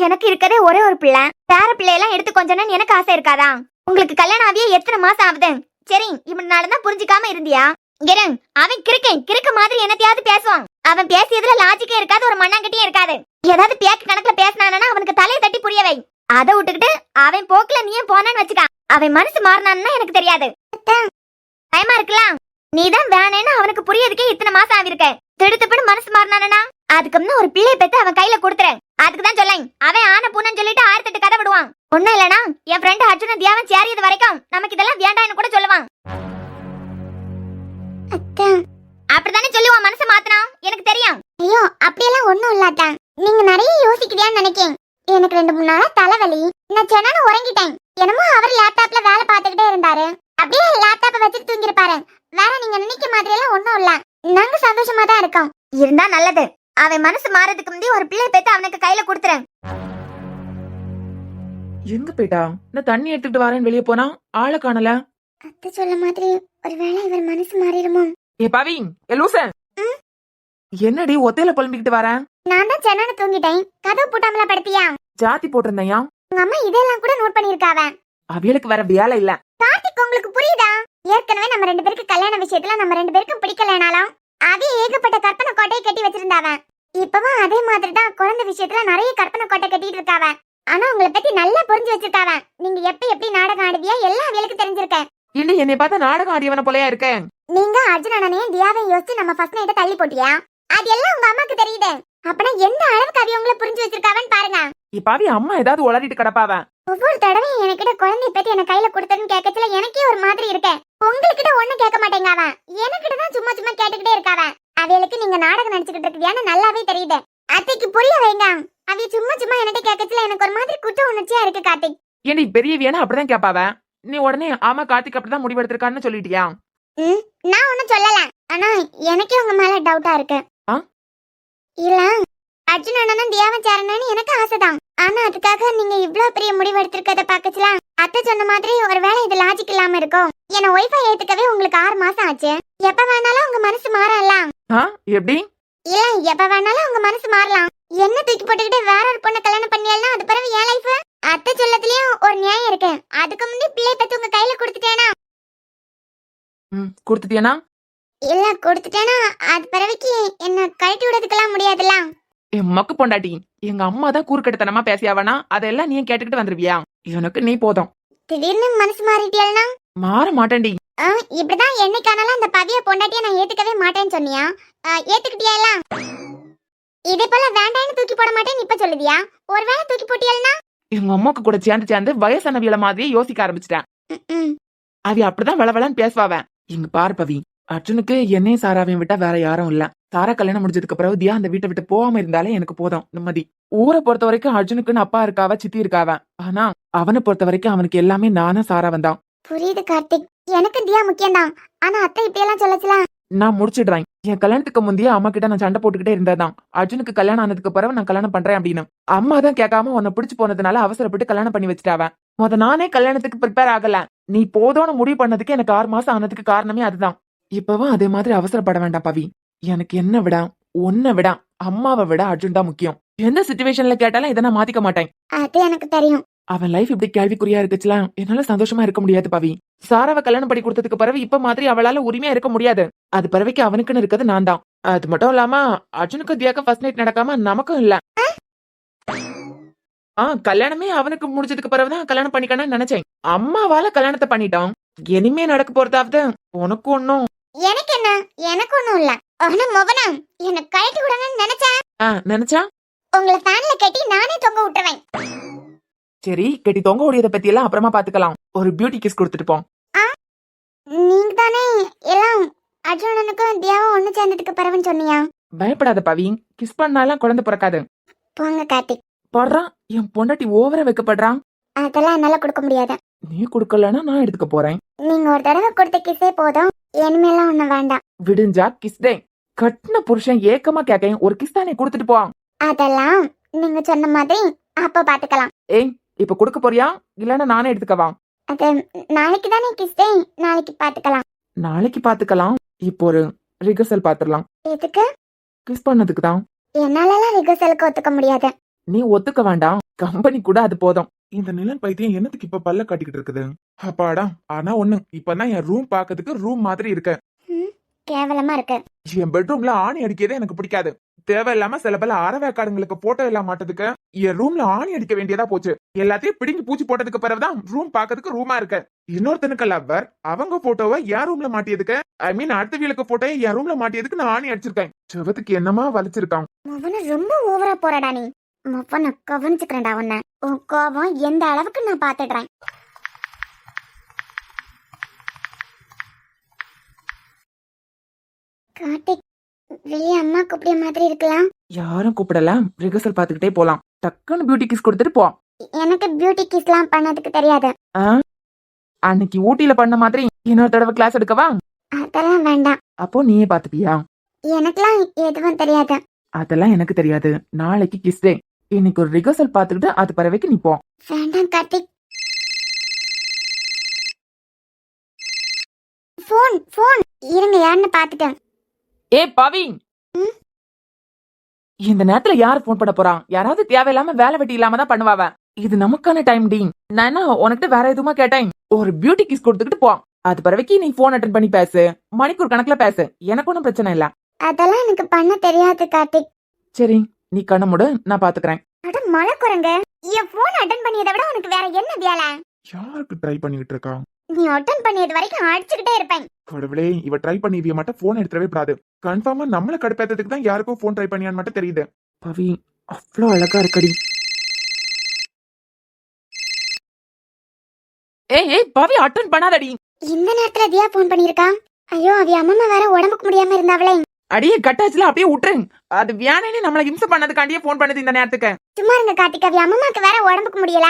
எனக்கு இருக்கதே ஒரே ஒரு பிள்ளை, பேர பிள்ளையெல்லாம் எடுத்து கொஞ்சம்னு எனக்கு ஆசை இருக்காதா? உங்களுக்கு கல்யாணம் ஆகியே எத்தனை மாசம் ஆகுது? சரி இப்படி நாளதான் புரிஞ்சுக்காம இருந்தியா? கிரண் அவன் கிறுக்க மாதிரி என்னத்தையாவது பேசுவான். அவன் பேசியதுல லாஜிக்கே இருக்காது, ஒரு மண்ணாங்கட்டியும் இருக்காது. ஏதாவது பேக்கு கணக்குல பேசினானா அவனுக்கு தலையை தட்டி புரியவை. அதை விட்டுக்கிட்டு அவன் போக்குல நீயும் போனான்னு வச்சுக்க, அவன் மனசு மாறினான்னா எனக்கு தெரியாது. பயமா இருக்கலாம், நீதான் வேணேன்னு அவனுக்கு புரியதுக்கே இத்தனை மாசம் ஆகிருக்க. திடுத்துப்பிடு மனசு மாறினானா அதுக்கு ஒரு பிள்ளைய பெத்து அவன் கையில கொடுத்துரு. அதுக்குதான் சொல்லேன், அவன் ஆன பூனன்னு சொல்லிட்டு 1008 கதை விடுவான். ஒண்ணும் இல்லனா என் ஃப்ரெண்ட் அர்ஜுன தியாவன் சேரியது வரைக்கும் நமக்கு இதெல்லாம் வேண்டாம்னு கூட சொல்லுவான். அப்படித்தானே சொல்லி உன் மனசை மாத்தினா எனக்கு தெரியும். ஐயோ அப்படியெல்லாம் ஒண்ணும் இல்லாத, நீங்க நிறைய யோசிக்கிறியான்னு நினைக்கேன். எனக்கு 2-3 நாளா தலைவலி, நான் சொன்னாலும் உறங்கிட்டேன். என்னமோ அவர் லேப்டாப்ல வேலை பார்த்துக்கிட்டே இருந்தாரு, அப்படியே லேப்டாப்பை வச்சுட்டு தூங்கிருப்பாரு. வேற நீங்க நினைக்க மாதிரி எல்லாம் ஒண்ணும் இல்ல, நாங்க சந்தோஷமா தான் இருக்கோம். இருந்தா நல்லது, அவன் மனசு மாறதுக்கு முந்தைய ஒரு பிள்ளை பெத்து அவனுக்கு கையில கொடுத்துறேன். எங்க போயிட்டா? நான் தண்ணி எடுத்துட்டு வரேன்னு வெளியே போனா ஆளை காணல. அத்தை சொல்ல மாதிரி ஒருவேளை இவர் மனசு மாறிடுமோ? ஏ பவி, ஏ லூசன், என்னடி ஒத்தையில புலம்பிக்கிட்டு வரேன்? நான் தான் சென்னான தூங்கிட்டேன், கதவு பூட்டாமல படுத்தியா? ஜாத்தி போட்டிருந்தையா? உங்க அம்மா இதெல்லாம் கூட நோட் பண்ணிருக்காவ. அவியலுக்கு வேற வேலை இல்ல. கார்த்திக் உங்களுக்கு புரியுதா? ஏற்கனவே நம்ம 2 பேருக்கு கல்யாண விஷயத்துல நம்ம 2 பேருக்கும் பிடிக்கலனாலும் அதே ஏகப்பட்ட கற்பனை கோட்டையை கட்டி வச்சிருந்தாவ. இப்பவும் அதே மாதிரி தான் குழந்தை விஷயத்துல நிறைய கற்பனை கோட்டை கட்டிட்டு இருக்காவ. ஆனா உங்களை பத்தி நல்லா புரிஞ்சு வச்சிருக்காவ. நீங்க எப்படி நாடகம் ஆடுவியா எல்லாம் அவளுக்கு தெரிஞ்சிருக்க. இல்ல என்னை பார்த்தா நாடகம் ஆடியவன போலயா இருக்க. நீங்க அர்ஜுன் அண்ணனையும் தியாவையும் யோசிச்சு நம்ம ஃபர்ஸ்ட் நைட்ட தள்ளி போட்டியா? அது எல்லாம் உங்க அம்மாக்கு தெரியுது. அப்பனா எந்த அளவுக்கு அவ உங்களை புரிஞ்சு வச்சிருக்காவன்னு பாருங்க. இப்பாவி அம்மா ஏதாவது உளறிட்டு கிடப்பாவ. ஒவ்வொரு தடவையும் என்கிட்ட குழந்தை பத்தி என்ன கையில கொடுத்தன்னு கேட்கறதுல எனக்கே ஒரு மாதிரி இருக்கு. உங்ககிட்ட ஒண்ணு கேட்க மாட்டேங்க அவ, எனக்கிட்ட தான் சும்மா கேட்டுக்கிட்டே இருக்காவ. அவளுக்கு நீங்க நாடகம் நடிச்சுக்கிட்டு இருக்கீங்கன்னு நல்லாவே தெரியுது. அத்தைக்கு புரிய வைங்க. அவ சும்மா என்கிட்ட கேட்கறதுல எனக்கு ஒரு மாதிரி குற்ற உணர்ச்சியா இருக்கு கார்த்திக். ஏன்டி பெரியவியானா அப்படிதான் கேட்பாவ. நீ உடனே ஆமா கார்த்திக் அப்படிதான் முடிவெடுத்திருக்கான்னு சொல்லிட்டியா? நான் ஒண்ணும் சொல்லல, ஆனா எனக்கே உங்க மேல டவுட்டா இருக்கு. இல்ல அர்ஜுன் அண்ணனும் தியாவன் சேரணும்னு எனக்கு ஆசைதான், ஆனா அதுக்காக நீங்க இவ்ளோ பெரிய முடிவு எடுத்திருக்கத பாக்கச்சுல அத்தை சொன்ன மாதிரி ஒருவேளை இது லாஜிக் இல்லாம இருக்கும். என்ன ஒய்ஃபை ஏத்துக்கவே உங்களுக்கு 6 மாசம் ஆச்சு. எப்ப வேணாலும் உங்க மனசு மாறலாம். எப்படி? இல்ல எப்ப வேணாலும் உங்க மனசு மாறலாம். என்ன தூக்கி போட்டுக்கிட்டு வேற ஒரு பொண்ணை கல்யாணம் பண்ணியாலும் அது பிறகு என் லைஃப். அத்தை சொல்லத்துலயும் ஒரு நியாயம் இருக்கு. அதுக்கு முன்னாடி பிள்ளை பத்தி உங்க கையில கொடுத்துட்டேனா? கொடுத்துட்டியானா? இல்ல கொடுத்துட்டேனா அது பிறவிக்கு என்ன கழட்டி விடுறதுக்கெல்லாம் முடியாதுல்ல. என் மக்கு பொண்டாட்டி, எங்க அம்மா தான் கூறுக்கட்டத்தனமா பேசியாவனா அதெல்லாம் நீ கேட்டுக்கிட்டு வந்துருவியா? எனக்கு நீ போதும். திடீர்னு மனசு மாறிட்டியல்னா? மாற மாட்டேன்டி. இப்படிதான் என்னைக்கானாலும் அந்த பவிய பொண்டாட்டிய நான் ஏத்துக்கவே மாட்டேன்னு சொன்னியா? ஏத்துக்கிட்டியா? இதே போல வேண்டான்னு தூக்கி போட மாட்டேன்னு இப்ப சொல்லுதியா? ஒருவேளை தூக்கி போட்டியல்னா? எங்க அம்மாக்கு கூட சேர்ந்து வயசானவியல மாதிரியே யோசிக்க ஆரம்பிச்சிட்டேன். அவ அப்படிதான் வளவளன்னு பேசுவாவ. இங்க பாரு பவி, அர்ஜுனுக்கு என்னையும் சாராவையும் விட்டா வேற யாரும் இல்ல. சாரா கல்யாணம் முடிஞ்சதுக்கு பிறகு தியா அந்த வீட்டை விட்டு போகாம இருந்தாலே எனக்கு போதும் நிம்மதி. ஊரை பொறுத்த வரைக்கும் அர்ஜுனுக்குன்னு அப்பா இருக்காவ, சித்தி இருக்காவ. ஆனா அவனை பொறுத்த வரைக்கும் அவனுக்கு எல்லாமே நானும் சாராவன் தான். புரியுது கார்த்திக், எனக்கு தியா முக்கியம்தான். ஆனா அத்தை இப்படி எல்லாம் சொல்லச்சல. நான் முடிச்சிடுறேன். என் கல்யாணத்துக்கு முந்தைய அம்மா கிட்ட நான் சண்டை போட்டுக்கிட்டே இருந்ததான். அர்ஜுனுக்கு கல்யாணம் ஆனதுக்கு பிறகு நான் கல்யாணம் பண்றேன் அப்படின்னு. அம்மா தான் கேட்காம உன்னை பிடிச்சு போனதுனால அவசரப்பட்டு கல்யாணம் பண்ணி வச்சுட்டாவ. நானே கல்யாணத்துக்கு ப்ரிப்பேர் ஆகல. நீ போதோன்னு முடிவு பண்ணதுக்கு எனக்கு 6 மாசம் ஆனதுக்கு காரணமே அதுதான். இப்பவும் அதே மாதிரி அவசரப்பட வேண்டாம் பவி. எனக்கு என்ன விட உன்னை விட அம்மாவை விட அர்ஜுன் தான் முக்கியம். எந்த சிச்சுவேஷன்ல கேட்டாலும் இதை நான் மாத்திக்க மாட்டேன். அது எனக்கு தெரியும். அவன் லைஃப் இப்படி கேள்விக்குறியா இருக்குச்சுல, என்னால சந்தோஷமா இருக்க முடியாது பவி. சாராவை கல்யாணம் பண்ணி கொடுத்ததுக்கு பிறகு இப்ப மாதிரி அவளால உரிமையா இருக்க முடியாது. அது பிறவைக்கு அவனுக்குன்னு இருக்கிறது நான் தான். அது மட்டும் இல்லாம அர்ஜுனுக்கு தியாக்க ஃபர்ஸ்ட் நைட் நடக்காம நமக்கும் இல்ல. கல்யாணமே அவனுக்கு முடிஞ்சதுக்கு பிறகுதான் கல்யாணம் பண்ணிக்கணும்னு நினைச்சேன். அம்மாவால கல்யாணத்தை பண்ணிட்டோம். இனிமே நடக்க போறதாவது உனக்கு ஒண்ணும் எனக்கு என்ன? எனக்கு ஒண்ணும் இல்ல. ஆனா மோகனா என்ன கழட்டி விடணும்னு நினைச்சா உங்களை ஃபேன்ல கட்டி நானே தொங்க விட்டுறேன். சரி, கட்டி தொங்க ஓடியதை பத்தி எல்லாம் அப்புறமா பாத்துக்கலாம். ஒரு பியூட்டி கிஸ் கொடுத்துட்டு போ. நீங்க தானே எல்லாம் அர்ஜுனனுக்கும் தியாவும் ஒண்ணு சேர்ந்ததுக்கு பிறகுன்னு சொன்னியா? பயப்படாத பவி, கிஸ் பண்ணாலாம் குழந்தை பிறக்காது. போங்க கார்த்திக். படுறான் என் பொண்டாட்டி ஓவரா வைக்கப்படுறான். அதெல்லாம் என்னால கொடுக்க முடியாது. நீ கொடுக்கலன்னா நான் எடுத்துக்க போறேன். நீங்க ஒரு தடவை கொடுத்த கிஸே போதும், இனிமேலாம் ஒண்ணு வேண்டாம். விடிஞ்சா கிஸ் டே. கட்டின புருஷன் ஏக்கமா கேட்க ஒரு கிஸ் தானே கொடுத்துட்டு போ. அதெல்லாம் நீங்க சொன்ன மாதிரி அப்ப பாத்துக்கலாம். ஏய், இப்ப கொடுக்க போறியா இல்லன்னா நானே எடுத்துக்கவா? அது நாளைக்கு தானே கிஸ்டே, நாளைக்கு பாத்துக்கலாம். நாளைக்கு பாத்துக்கலாம். இப்போ ஒரு ரிகர்சல் பாத்துடலாம். எதுக்கு? கிஸ் பண்ணதுக்கு தான். என்னாலலாம் ரிகர்சலுக்கு ஒத்துக்க முடியாது. நீ ஒத்துக்க வேண்டாம், கம்பெனி கூட அது போதும். இந்த நிலன் பைத்தியம் என்னத்துக்கு இப்ப பல்ல காட்டிக்கிட்டு இருக்குது? அப்பாடா. ஆனா ஒண்ணு, இப்பதான் என் ரூம் பாக்கிறதுக்கு ரூம் மாதிரி இருக்கு. கேவலமா இருக்கு. என் பெட்ரூம்ல ஆணி அடிக்கிறதே எனக்கு பிடிக்காது. தேவையில்லாம சில பல அறவேக்காடுங்களுக்கு போட்டோ எல்லாம் மாட்டதுக்கு என் ரூம்ல ஆணி அடிக்க வேண்டியதா போச்சு. எல்லாத்தையும் பிடிங்கி பூச்சி போட்டதுக்கு பிறகுதான் ரூம் பாக்கிறதுக்கு ரூமா இருக்கு. இன்னொருத்தனுக்கு லவ்வர் அவங்க போட்டோவை என் ரூம்ல மாட்டியதுக்கு, ஐ மீன் அடுத்த வீலுக்கு போட்டோவை என் ரூம்ல மாட்டியதுக்கு நான் ஆணி அடிச்சிருக்கேன். செவத்துக்கு என்னமா வலிச்சிருக்கான். மவன ரொம்ப ஓவரா போறடா நீ. மவன கவனிச்சுக்கிறேன்டா உன்ன. உன் கோபம் எந்த அளவுக்கு நான் பாத்துடுறேன். கார்த்திக், வெளியே அம்மா கூப்பிடிய மாதிரி இருக்கலாம். யாரும் கூப்பிடல, ரிகர்சல் பாத்துக்கிட்டே போலாம். டக்குன்னு பியூட்டி கிஸ் கொடுத்துட்டு போ. எனக்கு பியூட்டி கிஸ்லாம் பண்ணதுக்கு தெரியாது. அன்னைக்கு ஊட்டியில பண்ண மாதிரி இன்னொரு தடவை கிளாஸ் எடுக்கவா? அதெல்லாம் வேண்டாம். அப்போ நீயே பாத்துப்பியா? எனக்குலாம் எதுவும் தெரியாது. அதெல்லாம் எனக்கு தெரியாது. நாளைக்கு கிஸ் டே. இன்னைக்கு ஒரு ரிகர்சல் பாத்துக்கிட்டு அது பறவைக்கு நீ போ. வேண்டாம் கார்த்திக். போன் போன் இருங்க, யாருன்னு பாத்துட்டேன். ஏ பவி, இந்த நேரத்துல யாரு போன் பண்ண போறான்? யாராவது தேவையில்லாம வேலை வெட்டி இல்லாம தான் பண்ணுவாவ. இது நமக்கான டைம் டி. நான் என்ன உனக்கிட்ட வேற எதுவுமா கேட்டேன்? ஒரு பியூட்டி கிஸ் கொடுத்துக்கிட்டு போ. அது பறவைக்கு நீ போன் அட்டன் பண்ணி பேசு. மணிக்கூர் கணக்குல பேசு, எனக்கு ஒன்னும் பிரச்சனை இல்ல. அதெல்லாம் எனக்கு பண்ண தெரியாது கார்த்திக். சரி, நீ கண்ண மூடு, நான் பாத்துக்கிறேன். அட மழை குரங்க, என் போன் அட்டன் பண்ணியதை விட உனக்கு வேற என்ன வேலை? யாருக்கு ட்ரை பண்ணிட்டு இருக்கா? நீ அட்டன் பண்ணியது வரைக்கும் அடிச்சுக்கிட்டே இருப்பேன். கடவுளே, இவ ட்ரை பண்ணி இவ மட்டும் போன் எடுத்துடவே கூடாது. கன்ஃபார்மா நம்மள கடுப்பேத்ததுக்கு தான் யாருக்கும் போன் ட்ரை பண்ணியான்னு மட்டும் தெரியுது. பவி அவ்வளோ அழகா இருக்கடி. ஏய் பவி, அட்டன் பண்ணாதடி. இந்த நேரத்துல தியா போன் பண்ணிருக்கா? ஐயோ, அவ அம்மா வேற உடம்புக்கு முடியாம இருந்தாவளே. அடியே கட்டாச்சுல, அப்படியே விட்டுருங்க. அது வியானே நம்மள இம்சை பண்ணதுக்காண்டியே போன் பண்ணுது இந்த நேரத்துக்கு. சும்மா இருங்க கார்த்திக், அவ அம்மாக்கு வேற உடம்புக்கு முடியல.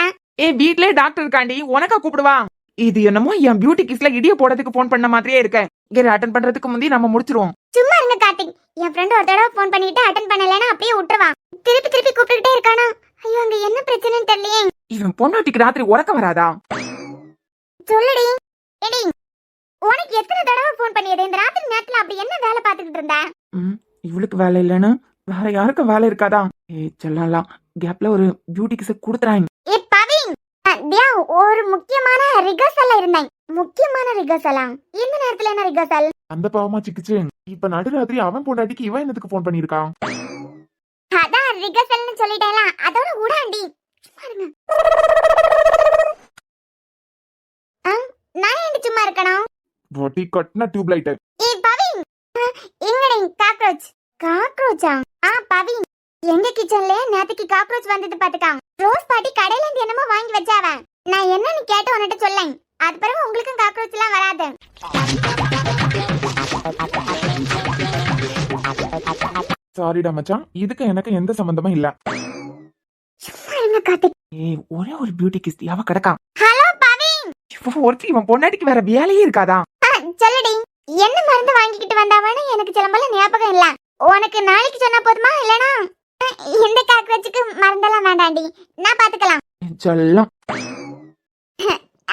வீட்லயே டாக்டர் இருக்காண்டி, உனக்கா கூப்பிடுவா? இது என்னமோ என் பியூட்டி கிஸ்ல இடிய போடுறதுக்கு போன் பண்ண மாதிரியே இருக்க. இங்க அட்டன் பண்றதுக்கு முந்தி நம்ம முடிச்சிருவோம். சும்மா இருங்க கார்த்திக், என் ஃப்ரெண்ட் ஒரு தடவை போன் பண்ணிட்டு அட்டன் பண்ணலன்னா அப்படியே விட்டுருவான். திருப்பி திருப்பி கூப்பிட்டுட்டே இருக்கானா? ஐயோ, அங்க என்ன பிரச்சனைன்னு தெரியலையே. இவன் பொண்ணாட்டிக்கு ராத்திரி உறக்க வராதா? சொல்லுடி. எடி, உனக்கு எத்தனை தடவை போன் பண்ணியது? இந்த ராத்திரி நேரத்துல அப்படி என்ன வேலை பாத்துக்கிட்டு இருந்த? இவளுக்கு வேலை இல்லைன்னு வேற யாருக்கும் வேலை இருக்காதா? சொல்லலாம், கேப்ல ஒரு பியூட்டி கிஸ் கொடுத்துறாங்க. தியா, ஒரு முக்கியமான ரிகர்சல்ல இருந்தேன். முக்கியமான ரிகர்சலா? இந்த நேரத்துல என்ன ரிகர்சல்? அந்த பாவமா சிக்கிச்சு. இப்ப நடுராத்திரி அவன் பொண்டாட்டிக்கு இவன் என்னத்துக்கு போன் பண்ணிருக்கான்? அதான் ரிகர்சல்னு சொல்லிட்டேல, அதோட உடாண்டி. பாருங்க, நான் ஏன் சும்மா இருக்கணும்? பொட்டி கட்னா டியூப் லைட். ஏய் பவி, எங்கடி காக்ரோச்? காக்ரோச்சா? பவி, எங்க கிச்சன்ல நேத்துக்கு காக்ரோச் வந்தது பாத்துக்கா. ரோஸ் பாட்டி கடையில இருந்து என்னமோ வாங்கி வச்சாவ. நான் என்னன்னு கேட்டு உன்கிட்ட சொல்லேன். அது பிறகு உங்களுக்கும் காக்ரோச் எல்லாம் வராது. சாரிடா மச்சான், இதுக்கு எனக்கு எந்த சம்பந்தமும் இல்ல. சும்மா இருங்க கார்த்திக். ஒரே ஒரு பியூட்டி கிஸ் அவ கிடக்கான். ஹலோ பவி, ஒருத்தி இவன் பொண்டாட்டிக்கு வேற வேலையே இருக்காதா? சொல்லுடி, என்ன மருந்து வாங்கிக்கிட்டு வந்தாவன்னு எனக்கு சிலம்பல ஞாபகம் இல்ல. உனக்கு நாளைக்கு சொன்னா போதுமா? இல்லனா இந்த காக்ரோச்சுக்கு மருந்தெல்லாம் வேண்டாண்டி, நான் பாத்துக்கலாம். சொல்லம்.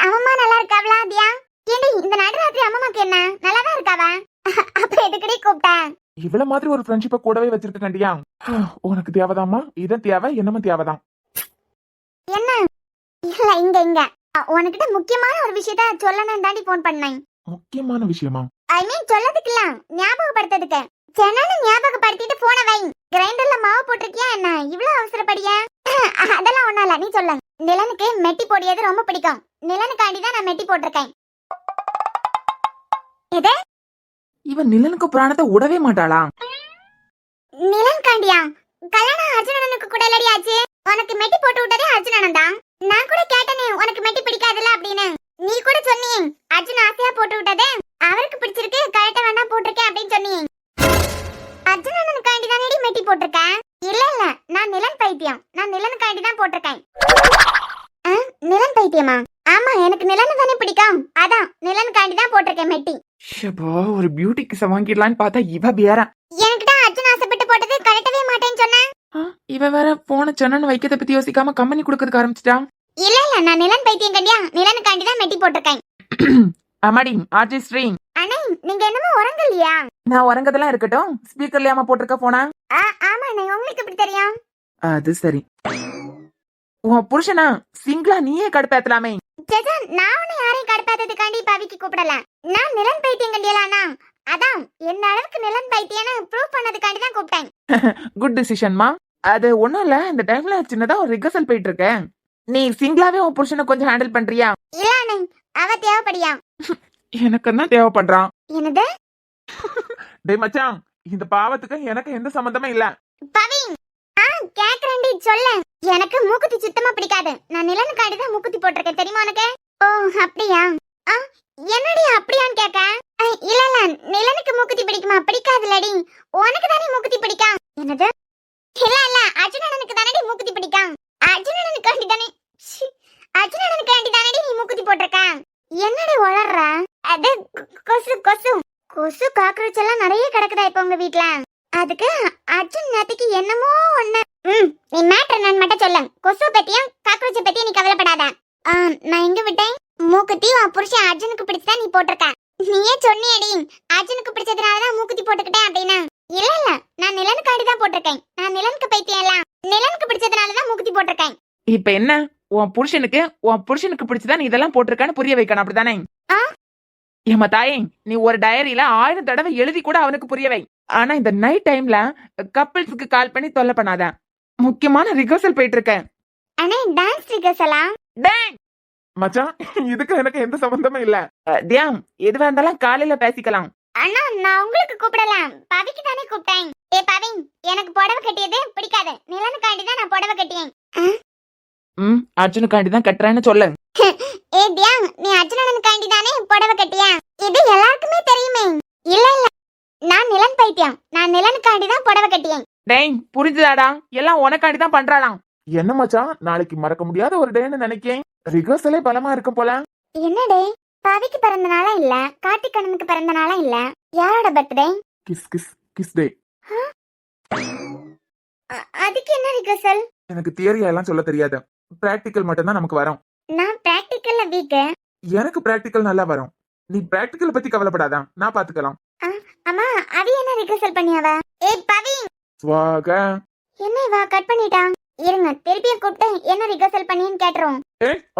அம்மா நல்லா இருக்காவளா தியா? ஏண்டி, இந்த நடுராத்திரி அம்மாக்கு என்ன நல்லாதான் இருக்காவா? அப்ப எதுக்கடி கூப்பிட்ட? இவ்வளவு மாதிரி ஒரு ஃப்ரெண்ட்ஷிப்பை கூடவே வச்சிருக்க கண்டியா? உனக்கு தேவைதாம்மா, இதான் தேவை, என்னமா தேவைதான். என்ன? இல்ல, இங்க உனக்கிட்ட முக்கியமான ஒரு விஷயத்த சொல்லணும் தாண்டி போன் பண்ணேன். முக்கியமான விஷயமா? ஐ மீன் சொல்லதுக்கு இல்ல, ஞாபகப்படுத்துறதுக்கு. சென்னால ஞாபகப்படுத்திட்டு போன வை. கிரைண்டர்ல மாவு போட்டிருக்கியா என்ன? இவ்வளவு அவசரப்படியா? அதெல்லாம் ஒண்ணும் இல்ல, நீ சொல்ல. நிலனுக்கு மெட்டி போடியது ரொம்ப பிடிக்கும். நிலனுக்காண்டிதான் நான் மெட்டி போட்டிருக்கேன். எது? இவன் நிலனுக்கு புராணத்தை விடவே மாட்டாளா? நிலன்காண்டியா? கல்யாணம் அர்ஜுனனுக்கு கூட இல்லடி ஆச்சு. உனக்கு மெட்டி போட்டு விட்டதே அர்ஜுனன் தான். நான் கூட கேட்டனே உனக்கு மெட்டி பிடிக்காதுல அப்படின்னு. நீ கூட சொன்னியே அர்ஜுன் ஆசையா போட்டு விட்டதே அவருக்கு பிடிச்சிருக்கு, கரெக்டா வேணா போட்டிருக்கேன் அப்படின்னு சொன்னியே. அர்ஜுனனுக்காண்டி தானே மெட்டி போட்டிருக்கேன். இல்ல நான் நிலன் பைத்தியம். நான் நிலனுக்காண்டி தான் போட்டிருக்கேன். நிலன் ஷபா, ஒரு பியூட்டி கிச வாங்கிடலான்னு பார்த்தா இவ வேற. என்கிட்ட அர்ஜுன் ஆசைப்பட்டு போட்டது கரெக்டவே மாட்டேன்னு சொன்னேன். இவ வேற போன சொன்னு வைக்கத பத்தி யோசிக்காம கம்பெனி கொடுக்கறதுக்கு ஆரம்பிச்சிட்டா. இல்ல நான் நிலன் பைத்தியம் கண்டியா, நிலனுக்காண்டி தான் மெட்டி போட்டிருக்கேன். அம்மாடி ஆர்ஜி ஸ்ரீ, அண்ணே நீங்க என்னமோ உறங்கலையா? நான் உறங்கதெல்லாம் இருக்கட்டும், ஸ்பீக்கர்லயாம போட்டிருக்க போனா. ஆமா அண்ணே, உங்களுக்கு எப்படி தெரியும்? அது சரி. உன் புருஷனா சிங்கிளா நீயே கடுப்பேத்தலாமே. ஜெஜா, நான் உன்னை யாரையும் கடுப்பாத்ததுக்காண்டி பவிக்கு கூப்பிடல. நான் நிலன் பைத்தியம் கண்டியலானா, அதான் என்ன அளவுக்கு நிலன் பைத்தியன்னு ப்ரூவ் பண்ணதுக்காண்டி தான் கூப்பிட்டேன். குட் டிசிஷன்மா. அது ஒண்ணும் இல்ல, இந்த டைம்ல சின்னதா ஒரு ரிகர்சல் போயிட்டு இருக்கேன். நீ சிங்கிளாவே உன் புருஷனை கொஞ்சம் ஹேண்டில் பண்றியா? இல்ல அண்ணே, அவ தேவைப்படியா? எனக்கு தான் தேவைப்படுறான். என்னது? டேய் மச்சான், இந்த பாவத்துக்கு எனக்கு எந்த சம்பந்தமே இல்ல. பவி, கேக்குறேன்டி சொல்லு. எனக்கு மூக்குத்தி சுத்தமா பிடிக்காது. நான் நிலனுக்காண்டி தான் மூக்குத்தி போட்டிருக்கேன், தெரியுமா உனக்கு? ஓ அப்படியா? என்னடி அப்படியான்னு கேட்க? இல்ல நிலனுக்கு மூக்குத்தி பிடிக்குமா? பிடிக்காதுலடி. உனக்கு தானே மூக்குத்தி பிடிக்கும். என்னது? இல்ல அர்ஜுனனுக்கு தானடி மூக்குத்தி பிடிக்கும். அர்ஜுனனுக்காண்டி தானே அர்ஜுனனுக்காண்டி தானடி நீ மூக்குத்தி போட்டிருக்க. என்னடி உளறற? அது கொசு கொசு கொசு காக்ரோச் எல்லாம் நிறைய கிடக்குதா இப்ப உங்க வீட்ல? அதுக்கு அர்ஜுன் நேத்துக்கு என்னமோ ஒண்ணு. நீ மேட்டர் நான் மட்டும் சொல்ல. கொசு பத்தியும் காக்ரோச்ச பத்தியும் நீ கவலைப்படாத. நான் எங்க விட்டேன்? மூக்குத்தி உன் புருஷன் அர்ஜுனுக்கு பிடிச்சதா நீ போட்டிருக்க. நீயே சொன்னியடி அர்ஜுனுக்கு பிடிச்சதுனாலதான் மூக்குத்தி போட்டுக்கிட்டேன் அப்படின்னு. இல்ல நான் நிலனுக்காண்டி தான் போட்டிருக்கேன். நான் நிலனுக்கு பைத்தியம் இல்ல, நிலனுக்கு பிடிச்சதுனாலதான் மூக்குத்தி போட்டிருக்கேன். இப்ப என்ன, உன் புருஷனுக்கு பிடிச்சதா நீ இதெல்லாம் போட்டிருக்கான்னு புரிய வைக்கணும், அப்படிதானே? ஏமா தாயே, நீ ஒரு டைரியில 1000 தடவை எழுதி கூட அவனுக்கு புரிய வை. ஆனா இந்த நைட் டைம்ல கப்பிள்ஸ்க்கு கால் பண்ணி தொல்லை பண்ணாத. முக்கியமான ரிகர்சல் போயிட்டு இருக்கேன். அண்ணே டான்ஸ் ரிகர்சலா? டேய் மச்சான், இதுக்கு எனக்கு எந்த சம்பந்தமே இல்ல. தியாம், எதுவா இருந்தாலும் காலையில பேசிக்கலாம். அண்ணா நான் உங்களுக்கு கூப்பிடலாம், பவிக்கு தானே கூப்பிட்டேன். பவி, எனக்கு புடவை கட்டியது பிடிக்காது. நிலனுக்காண்டி தான் நான் புடவை கட்டியேன். அர்ஜுனுக்காண்டி தான் கட்டுறேன்னு சொல்லு. தியாங், நீ அர்ஜுனனுக்காண்டி தானே புடவை கட்டியா? இது எல்லாருக்குமே தெரியுமே. இல்ல நான் நிலன் பைத்தியம். நான் நிலனுக்காண்டி தான் புடவை கட்டியேன். டேய் புரிஞ்சுதாடா, எல்லாம் உனக்காண்டி தான் பண்றாளாம். என்ன மச்சான், நாளைக்கு மறக்க முடியாத ஒரு டேன்னு நினைக்கேன். ரிகர்சலே பலமா இருக்கும் போல. என்னடே, பவிக்கு பிறந்த நாளா இல்ல, கார்த்திகண்ணனுக்கு பிறந்த நாளா இல்ல, யாரோட பர்த்டே? கிஸ் கிஸ் கிஸ் டே. அதுக்கு என்ன ரிகர்சல்? எனக்கு தியரியா எல்லாம் சொல்ல தெரியாது. பிராக்டிக்கல் மட்டும் தான் நமக்கு வரும். நான் பிராக்டிக்கல்ல வீக். எனக்கு பிராக்டிக்கல் நல்லா வரும். நீ பிராக்டிக்கல் பத்தி கவலைப்படாத, நான் பாத்துக்கலாம். அம்மா, அது என்ன ரிகர்சல் பண்ணியாவ? பவி, ஸ்வாக. என்ன இவ கட் பண்ணிட்டா? இருங்க திருப்பியும் கூப்பிட்டு என்ன ரிகர்சல் பண்ணின்னு கேட்டுறோம்.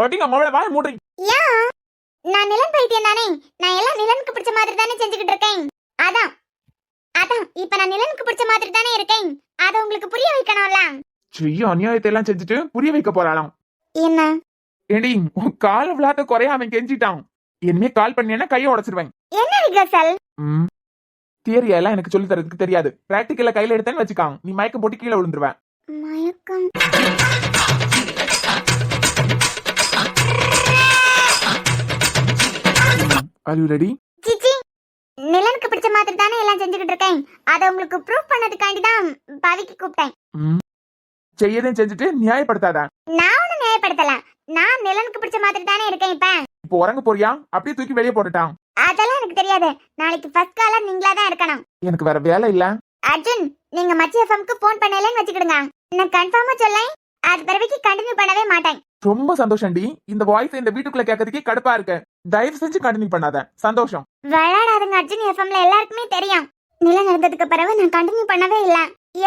ஓட்டிங்க மொபைல வாய மூடுறீ. ஏன்? நான் நிலன் பைத்தியம் தானே. நான் எல்லாம் நிலனுக்கு பிடிச்ச மாதிரி தானே செஞ்சுக்கிட்டு இருக்கேன். அதான் இப்ப நான் நிலனுக்கு பிடிச்ச மாதிரி தானே இருக்கேன். அத உங்களுக்கு புரிய வைக்கணும்ல. செய்ய அநியாயத்தை எல்லாம் செஞ்சுட்டு புரிய வைக்க போறாளாம். என்ன? ஏடி, உன் கால விளாட்ட குறைய அவன் கெஞ்சிட்டான். இனிமே கால் பண்ணியன்னா கையை உடைச்சிருவேன். என்ன ரிகர்சல்? தியரியா எல்லாம் எனக்கு சொல்லி தரதுக்கு தெரியாது. பிராக்டிக்கல்ல கையில எடுத்தேன்னு வச்சுக்காங்க, நீ மயக்கம் போட்டு கீழே விழுந்துருவேன். மயக்கம்? Are you ready? சிச்சி, நிலனுக்கு பிடிச்ச மாதிரி தானே எல்லாம் செஞ்சுக்கிட்டு இருக்கேன். அத உங்களுக்கு ப்ரூஃப் பண்ணதுக்காண்டி தான் பவிக்கு கூப்பிட்டேன். செய்யதையும் செஞ்சுட்டு நியாயப்படுத்தாத. நான் ஒண்ணு நியாயப்படுத்தல. நான் நிலனுக்கு பிடிச்ச மாதிரி தானே இருக்கேன். இப்போ உறங்க போறியா? அப்படியே தூக்கி வெளியே போட்டுட்டான். அதெல்லாம் எனக்கு தெரியாது. நாளைக்கு ஃபர்ஸ்ட் காலர் நீங்களா தான் இருக்கணும். எனக்கு வேற வேலை இல்ல. அர்ஜுன், நீங்க மச்சி எஃப்எம்க்கு போன் பண்ணலன்னு வச்சுக்கிடுங்க. நான் கன்ஃபார்மா சொல்லேன், அது பிறகு கண்டினியூ பண்ணவே மாட்டேன். ரொம்ப சந்தோஷம்டி. இந்த வாய்ஸ் இந்த வீட்டுக்குள்ள கேட்கறதுக்கே கடுப்பா இருக்கு. தயவு செஞ்சு கண்டினியூ பண்ணாத. சந்தோஷம். விளையாடாதுங்க அர்ஜுன். எஃப்எம்ல எல்லாருக்குமே தெரியும். நிலம் நடந்ததுக்கு பிறகு நான் கண்டினியூ பண்ணவே இல்ல.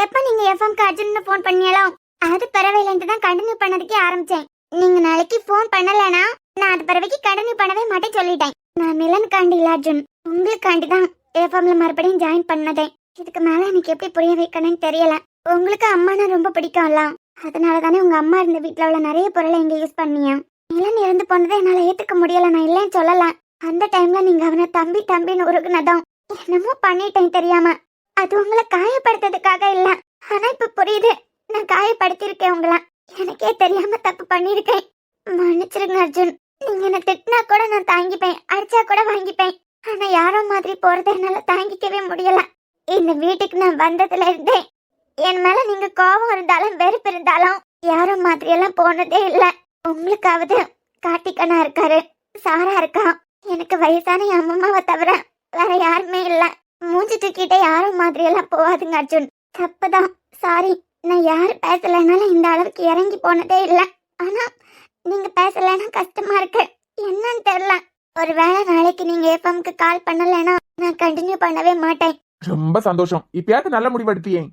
எப்ப நீங்க எஃப்எம்க்கு அர்ஜுன்னு போன் பண்ணியாலோ அது பரவாயில்லைன்ட்டு தான் கண்டினியூ பண்ணதுக்கே ஆரம்பிச்சேன். நீங்க நாளைக்கு போன் பண்ணலனா நான் அது பிறகு கண்டினியூ பண்ணவே மாட்டேன் சொல்லிட்டேன். நான் நிலனுக்காண்டி இல்ல அர்ஜுன், உங்களுக்காண்டி தான் எஃப்எம்ல மறுபடியும் ஜாயின் பண்ணதே. இதுக்கு மேல எனக்கு எப்படி புரிய வைக்கணும்னு தெரியல. உங்களுக்கு அம்மானா ரொம்ப பிடிக்கும்ல, அதனாலதானே உங்க அம்மா இருந்த வீட்டுல உள்ள நிறைய பொருளை இங்க யூஸ் பண்ணியா. நிலன் இறந்து போனதை என்னால ஏத்துக்க முடியல. நான் இல்லைன்னு சொல்லல. அந்த டைம்ல நீங்க அவனை தம்பி தம்பின்னு உருகுனதும் என்னமோ பண்ணிட்டேன் தெரியாம. அது உங்களை காயப்படுத்துறதுக்காக இல்ல. ஆனா இப்ப புரியுது, நான் காயப்படுத்திருக்கேன் உங்களை. எனக்கே தெரியாம தப்பு பண்ணிருக்கேன். மன்னிச்சிருங்க அர்ஜுன். நீங்க என்ன திட்டினா கூட நான் தாங்கிப்பேன், அடிச்சா கூட வாங்கிப்பேன். ஆனா யாரோ மாதிரி போறதை என்னால தாங்கிக்கவே முடியல. இந்த வீட்டுக்கு நான் வந்ததுல இருந்தே என் மேல நீங்க கோபம் இருந்தாலும் வெறுப்பு இருந்தாலும் யாரோ மாதிரி எல்லாம் போனதே இல்ல. உங்களுக்காவது கார்த்திகனா இருக்காரு, சாரா இருக்கா. எனக்கு வயசான என் அம்மாவை தவிர வேற யாருமே இல்ல. மூஞ்சி தூக்கிட்டே யாரும் மாதிரி எல்லாம் போகாதுங்க அர்ஜுன். தப்புதான், சாரி. நான் யாரு பேசலைனாலும் இந்த அளவுக்கு இறங்கி போனதே இல்ல. ஆனா நீங்க பேசலைன்னா கஷ்டமா இருக்கு. என்னன்னு தெரியல. ஒருவேளை நாளைக்கு நீங்க எஃப்எம்க்கு கால் பண்ணலைன்னா நான் கண்டினியூ பண்ணவே மாட்டேன். ரொம்ப சந்தோஷம். இப்பயாவது நல்ல முடிவு எடுத்தியே.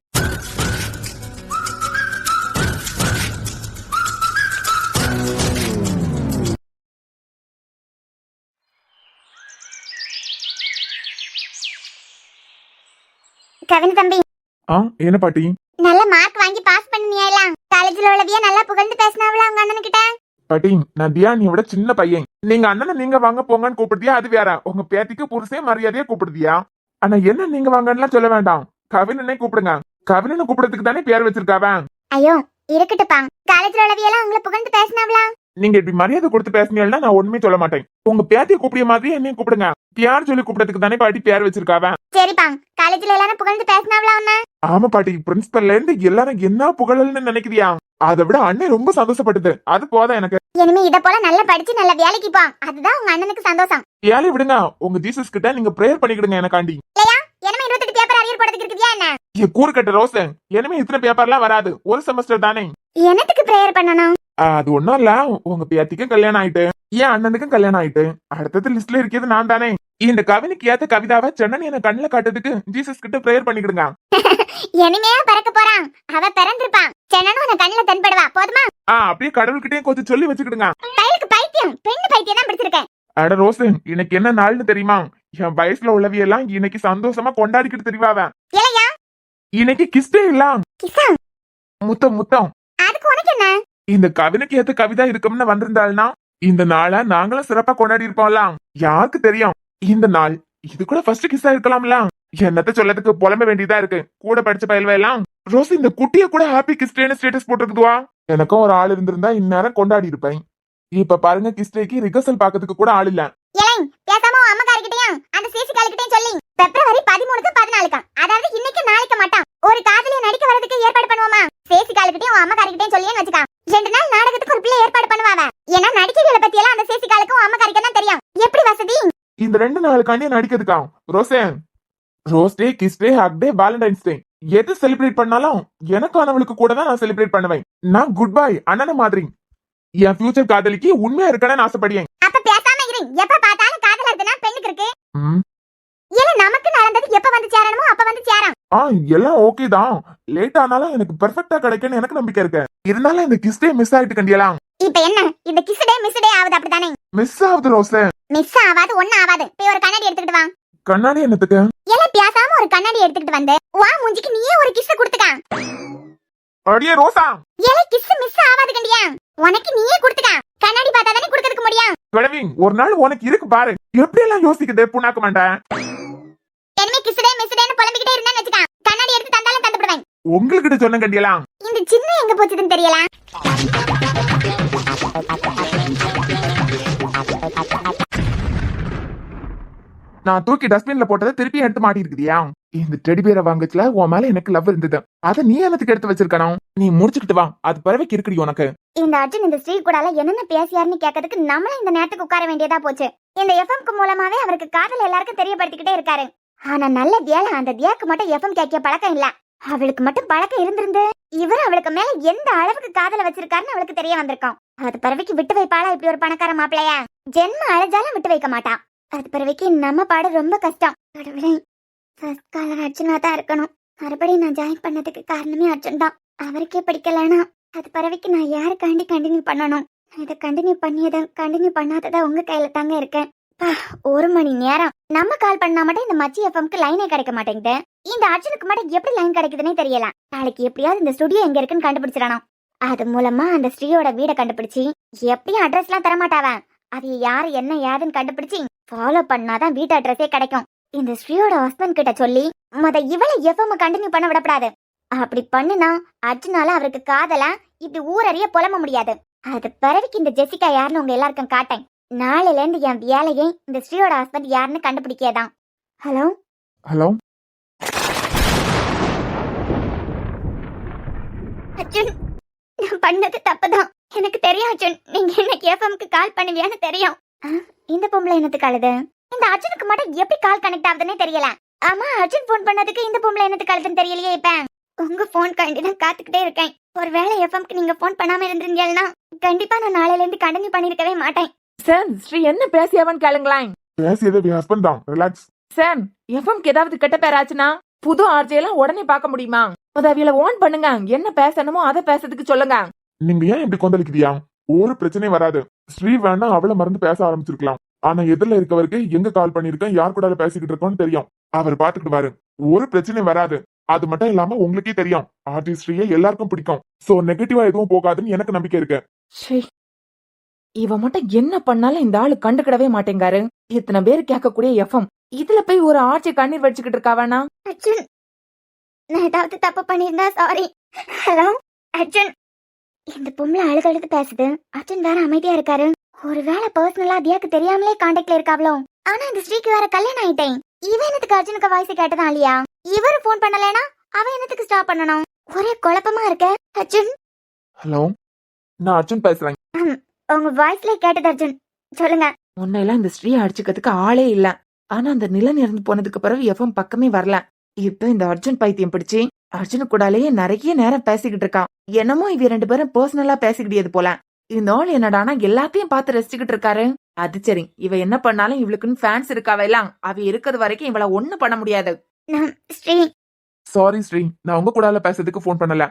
கவின் தம்பி, என்ன பாட்டி? நல்ல மார்க் வாங்கி பாஸ் பண்ணியாலாம். காலேஜ்ல உள்ளவிய நல்லா புகழ்ந்து பேசினாவளா உங்க அண்ணன் கிட்ட? பாட்டி, நான் தியானியை விட சின்ன பையன். நீங்க அண்ணனை நீங்க வாங்க போங்கன்னு கூப்பிடுதியா, அது வேற. உங்க பேத்திக்கு புருஷே மரியாதையா கூப்பிடுதியா? ஆனா என்ன நீங்க வாங்கன்னு சொல்ல வேண்டாம், கவினனே கூப்பிடுங்க. கவினனை கூப்பிடுறதுக்கு தானே பேர் வச்சிருக்காவன். ஐயோ இருக்கட்டுப்பா. காலேஜ்ல உள்ளவியெல்லாம் உங்களை புகழ்ந்து பேசினாவளா? நீங்க இப்படி மரியாதை கொடுத்து பேசினீங்கன்னா நான் ஒண்ணுமே சொல்ல மாட்டேன். உங்க பேத்தியை கூப்பிடிய மாதிரி என்னையும் கூப்பிடுங்க. யார் சொல்லி கூப்பிடறதுக்கு தானே பாட்டி பேர் வச்சிருக்காவன். சரிப்பா, காலேஜ்ல எல்லாரும் புகழ்ந்து பேசினாவளா உன்ன? ஆமா பாட்டி, பிரின்சிபல்ல இருந்து எல்லாரும் என்ன புகழல்னு நினைக்குதியா? அதை விட அண்ணன் ரொம்ப சந்தோஷப்பட்டது. அது போதும் எனக்கு. இனிமே இத போல நல்லா படிச்சு நல்ல வேலைக்கு போ. அதுதான் உங்க அண்ணனுக்கு சந்தோஷம். ஏழை விடுங்க. உங்க ஜீசஸ் கிட்ட நீங்க பிரேயர் பண்ணிக்கிடுங்க எனக்காண்டி. இல்லையா? இனிமே 28 பேப்பர் அரியர் போடுறதுக்கு இருக்குதியா என்ன? கூறு கட்ட ரோஸ், இனிமே இத்தனை பேப்பர்லாம் வராது. ஒரு செமஸ்டர் தானே. என்னத்துக்கு பிரேயர் பண்ணணும்? அது ஒண்ணும் இல்ல, உங்க பேத்திக்கும் கல்யாணம் ஆயிட்டு என் அண்ணனுக்கும் கல்யாணம் ஆயிட்டு அடுத்தது லிஸ்ட்ல இருக்கிறது நான் தானே. இந்த கவினுக்கு ஏத்த கவிதாவை சென்னன் என்ன கண்ணுல காட்டுறதுக்கு ஜீசஸ் கிட்ட பிரேயர் பண்ணிக்கிடுங்க. இனிமையா பறக்க போறான். அவ பிறந்திருப்பான். சென்னனும் உன கண்ணுல தென்படுவா. போதுமா? அப்படியே கடவுள்கிட்டயும் கொஞ்சம் சொல்லி வச்சுக்கிடுங்க. கைக்கு பைத்தியம், பெண்ணு பைத்தியம் தான் பிடிச்சிருக்கேன். அட ரோஸ், இன்னைக்கு என்ன நாள்னு தெரியுமா? என் வயசுல உள்ளவியெல்லாம் இன்னைக்கு சந்தோஷமா கொண்டாடிக்கிட்டு தெரிவாவ. இல்லையா? இன்னைக்கு கிஸ்டே இல்ல, கிசா. முத்தம் முத்தம். அதுக்கு உனக்கு என்ன? இந்த கவினுக்கு ஏத்த கவிதா இருக்கும்னு வந்திருந்தாள்னா இந்த நாளை நாங்களும் சிறப்பா கொண்டாடி இருப்போம்லாம். யாருக்கு தெரியும் இந்த நாள் இது கூட ஃபர்ஸ்ட் கிஸ்ஸா இருக்கலாம்ல. என்னத்த சொல்லதுக்கு புலம்ப வேண்டியதா இருக்கு. கூட படிச்ச பயல்வையெல்லாம் ரோஸ் இந்த குட்டிய கூட ஹாப்பி கிஸ்டேன்னு ஸ்டேட்டஸ் போட்டுருக்குதுவா. எனக்கும் ஒரு ஆள் இருந்திருந்தா இந்நேரம் கொண்டாடி இருப்பேன். இப்ப பாருங்க, கிஸ்டேக்கு ரிகர்சல் பாக்கிறதுக்கு கூட ஆள் இல்ல. இளைஞ பேசாம அம்மகாரிக்கிட்டயும் அந்த சேசி காலிக்கிட்டயும் சொல்லி பிப்ரவரி 13க்கு 14க்கு, அதாவது இன்னைக்கு நாளைக்கு மட்டும் ஒரு காதலிய நடிக்க வரதுக்கு ஏற்பாடு பண்ணுவோமா? சேசி காலிக்கிட்டயும் அம்மகாரிக்கிட்டயும் சொல்லியே வச்சுக்கா. 2 நாள் நாடகத்துக்கு ஒரு பிள்ளை ஏற்பாடு பண்ணுவாங்க. ஏன்னா நடிக்கிறவளை பத்தி எல்லாம் அந்த சேசி காலுக்கும் அம்மகாரிக்கும் தான் தெரியும். எப்படி வசதி? இந்த 2 நாளுக்காண்டி நடிக்கிறதுக்கா? ரோஸே, rose day, kiss day, hug day, valentine's day எது செலிப்ரேட் பண்ணாலும் எனக்கானவளுக்கு கூட தான் நான் செலிப்ரேட் பண்ணுவேன். நான் குட் பை அண்ணன மாதிரி என் ஃபியூச்சர் காதலிக்கு உண்மையா இருக்கணும்னு ஆசைப்படுவேன். அப்ப பேசாம இரு. எப்ப பார்த்தாலும் காதல் இருக்குனா பெண்ணுக்கு இருக்கு. இல்ல நமக்கு நடந்தது எப்ப வந்து சேரணுமோ அப்ப வந்து சேரும். எல்லாம் ஓகே தான். லேட் ஆனாலும் எனக்கு பெர்ஃபெக்ட்டா கிடைக்கும்னு எனக்கு நம்பிக்கை இருக்கு. இருந்தாலும் இந்த கிஸ் டே மிஸ் ஆயிட்டு கண்டியலாம். இப்ப என்ன இந்த கிஸ் டே மிஸ் டே ஆகுது அப்படிதானே? மிஸ் ஆகுது ரோஸே. மிஸ் ஆகாது, ஒண்ணு ஆகாது. போய் ஒரு கண்ணாடி எடுத்துக்கிட்டு வா. கண்ணாடி என்னத்துக்கு? இல்ல பேசாம ஒரு கண்ணாடி எடுத்துக்கிட்டு வந்து வா, மூஞ்சிக்கு நீயே ஒரு கிஸ் கொடுத்துக்க. அடியே ரோசா, ஏல கிஸ் மிஸ் ஆகாது கண்டியா? உனக்கு நீயே கொடுத்துக்க. கண்ணாடி பார்த்தா தானே கொடுக்கிறதுக்கு முடியும். கடவி ஒரு நாள் உனக்கு இருக்கு பாரு. எப்படி எல்லாம் யோசிக்குதே புண்ணாக்க மாட்டேன். இனிமே கிஸ் டே மிஸ் டேன்னு புலம்பிக்கிட்டே இருந்தா வெச்சுக்க. கண்ணாடி எடுத்து தந்தாலும் தந்துடுவேன். உங்ககிட்ட சொன்ன கண்டியலாம். இந்த சின்ன எங்க போச்சுதுன்னு தெரியல. நான் தூக்கி டஸ்ட்பின்ல போட்டதை திருப்பி எடுத்து மாட்டி இருக்குதியா? இந்த டெடி பேரை வாங்கச்சுல உன் மேல எனக்கு லவ் இருந்தது. அத நீ என்னத்துக்கு எடுத்து வச்சிருக்கணும்? நீ முடிச்சுக்கிட்டு வா, அது பிறவைக்கு இருக்குடி உனக்கு. இந்த அர்ஜுன் இந்த ஸ்ரீ கூட என்னென்ன பேசியாருன்னு கேட்கறதுக்கு நம்மள இந்த நேரத்துக்கு உட்கார வேண்டியதா போச்சு. இந்த எஃப்எம்க்கு மூலமாவே அவருக்கு காதல் எல்லாருக்கும் தெரியப்படுத்திக்கிட்டே இருக்காரு. ஆனா நல்ல தியால அந்த தியாக்கு மட்டும் எஃப்எம் கேட்க பழக்கம் இல்ல. அவளுக்கு மட்டும் பழக்கம் இருந்திருந்து இவர் அவளுக்கு மேல எந்த அளவுக்கு காதல வச்சிருக்காருன்னு அவளுக்கு தெரிய வந்திருக்கும். அது பிறவைக்கு விட்டு வைப்பாளா இப்படி ஒரு பணக்கார மாப்பிள்ளையா? ஜென்ம அழைஞ்சாலும் விட்டு வைக்க மாட்டான். அது பிறவைக்கு நம்ம பாடு ரொம்ப கஷ்டம். ஃபர்ஸ்ட் காலர் அர்ஜுனா தான் இருக்கணும். மறுபடியும் நான் ஜாயின் பண்ணதுக்கு காரணமே அர்ஜுன் தான். அவருக்கே பிடிக்கலனா அது பிறவைக்கு நான் யாருக்காண்டி கண்டினியூ பண்ணணும்? இதை கண்டினியூ பண்ணாததா உங்க கையில தாங்க இருக்கேன். 1 மணி நேரம் நம்ம கால் பண்ணா மட்டும் இந்த மச்சி எஃப்எம்க்கு லைனே கிடைக்க மாட்டேங்குது. இந்த அர்ஜுனுக்கு மட்டும் எப்படி லைன் கிடைக்குதுன்னே தெரியல. நாளைக்கு எப்படியாவது இந்த ஸ்டுடியோ எங்க இருக்குன்னு கண்டுபிடிச்சிடணும். அது மூலமா அந்த ஸ்ரீயோட வீடை கண்டுபிடிச்சு எப்படியும் அட்ரஸ் எல்லாம் தரமாட்டாவன். அது யாரு என்ன ஏதுன்னு கண்டுபிடிச்சு ஃபாலோ பண்ணாதான் வீட்டு அட்ரஸே கிடைக்கும். இந்த ஸ்ரீயோட ஹஸ்பண்ட் கிட்ட சொல்லி இவளை எஃப்எம் கண்டினியூ பண்ண விடப்படாது. அப்படி பண்ணுனா அர்ஜுனால அவருக்கு காதலா இப்படி ஊரறிய புலம்ப முடியாது. அது பிறவிக்கு இந்த ஜெசிகா யாருன்னு உங்க எல்லாருக்கும் காட்டேன். நாளையில இருந்து என் வேலையை இந்த ஸ்ரீயோட ஹஸ்பண்ட் யாருன்னு கண்டுபிடிக்கதான். ஹலோ ஹலோ அர்ஜுன், நான் பண்ணது தப்புதான். எனக்கு தெரியும் அர்ஜுன், நீங்க எனக்கு எஃப்எம்க்கு கால் பண்ணுவியான்னு தெரியும். இந்த பொம்பளை என்னத்துக்கு அழுது? இந்த அர்ஜுனுக்கு மட்டும் எப்படி கால் கனெக்ட் ஆகுதுன்னே தெரியல. ஆமா, அர்ஜுன் ஃபோன் பண்ணதுக்கு இந்த பொம்பளை என்னது கழுதுன்னு தெரியலையே. இப்ப உங்க ஃபோன் கண்டிப்பா காத்துக்கிட்டே இருக்கேன். ஒருவேளை எஃப்எம்க்கு நீங்க ஃபோன் பண்ணாம இருந்திருந்தீங்கன்னா கண்டிப்பா நான் நாளையில இருந்து கண்டினியூ பண்ணிருக்கவே மாட்டேன். சார் ஸ்ரீ என்ன பேசியாவன்னு கேளுங்களேன். பேசியது ஹஸ்பண்ட் தான், ரிலாக்ஸ். சார் எஃப்எம்க்கு ஏதாவது கெட்ட பேர் ஆச்சுன்னா புது ஆர்ஜே எல்லாம் உடனே பார்க்க முடியுமா? அவியல ஓன் பண்ணுங்க, என்ன பேசணுமோ அதை பேசுறதுக்கு சொல்லுங்க. நீங்க ஏன் இப்படி கொந்தளிக்கிறியா? ஒரு பிரச்சனையும் வராது. ஸ்ரீ வேணா அவளை மறந்து பேச ஆரம்பிச்சிருக்கலாம். ஆனா எதிரில இருக்கவருக்கு எங்க கால் பண்ணிருக்கேன், யார் கூட பேசிக்கிட்டு இருக்கோம்னு தெரியும். அவர் பாத்துக்கிட்டு வாரு, ஒரு பிரச்சனையும் வராது. அது மட்டும் இல்லாம உங்களுக்கே தெரியும், ஆர்டிஸ்ட்ரியை எல்லாருக்கும் பிடிக்கும். சோ நெகட்டிவா எதுவும் போகாதுன்னு எனக்கு நம்பிக்கை இருக்கு. ச்சே, இவ மட்டும் என்ன பண்ணாலும் இந்த ஆளு கண்டுக்கிடவே மாட்டேங்காரு. இத்தனை பேர் கேட்கக்கூடிய எஃப்எம், இதுல போய் ஒரு ஆட்சி கண்ணீர் வச்சுக்கிட்டு இருக்கா வேணா? அர்ஜுன், நான் ஏதாவது தப்பு பண்ணியிருந்தா சாரி. ஹலோ அர்ஜுன், இந்த பொம்பளை அழுது பேசுது. அர்ஜுன் வேற அமைதியா இருக்காரு. ஒருவேளை பர்சனலா தியாக்கு தெரியாமலே கான்டாக்ட்ல இருக்காவளோ. ஆனா இந்த ஸ்ரீக்கு வேற கல்யாணம் ஆயிட்டேன். இவன் என்னத்துக்கு அர்ஜுனுக்கு வாய்ஸ் கேட்டதான் இல்லையா? இவரு போன் பண்ணலனா அவன் என்னத்துக்கு ஸ்டாப் பண்ணணும்? ஒரே குழப்பமா இருக்க. அர்ஜுன், ஹலோ, நான் அர்ஜுன் பேசுறேன். உங்க வாய்ஸ்ல கேட்டது அர்ஜுன், சொல்லுங்க. முன்னெல்லாம் இந்த ஸ்ரீ அடிச்சுக்கிறதுக்கு ஆளே இல்ல. ஆனா அந்த நிலம் இறந்து போனதுக்கு பிறகு எஃப்எம் பக்கமே வரல. இப்ப இந்த அர்ஜுன் பைத்தியம் பிடிச்சி அர்ஜுனு கூடாலேயே நிறைய நேரம் பேசிக்கிட்டு இருக்கான். என்னமோ இவ ரெண்டு பேரும் பர்சனலா பேசிக்கிட்டது போல. இந்த ஆள் என்னடானா எல்லாத்தையும் பார்த்து ரசிச்சுக்கிட்டு இருக்காரு. அது சரி, இவ என்ன பண்ணாலும் இவளுக்குன்னு ஃபேன்ஸ் இருக்காவெல்லாம். அவ இருக்கிறது வரைக்கும் இவள ஒண்ணு பண்ண முடியாது. ஸ்ரீ, சாரி ஸ்ரீ, நான் உங்க கூட பேசுறதுக்கு போன் பண்ணல.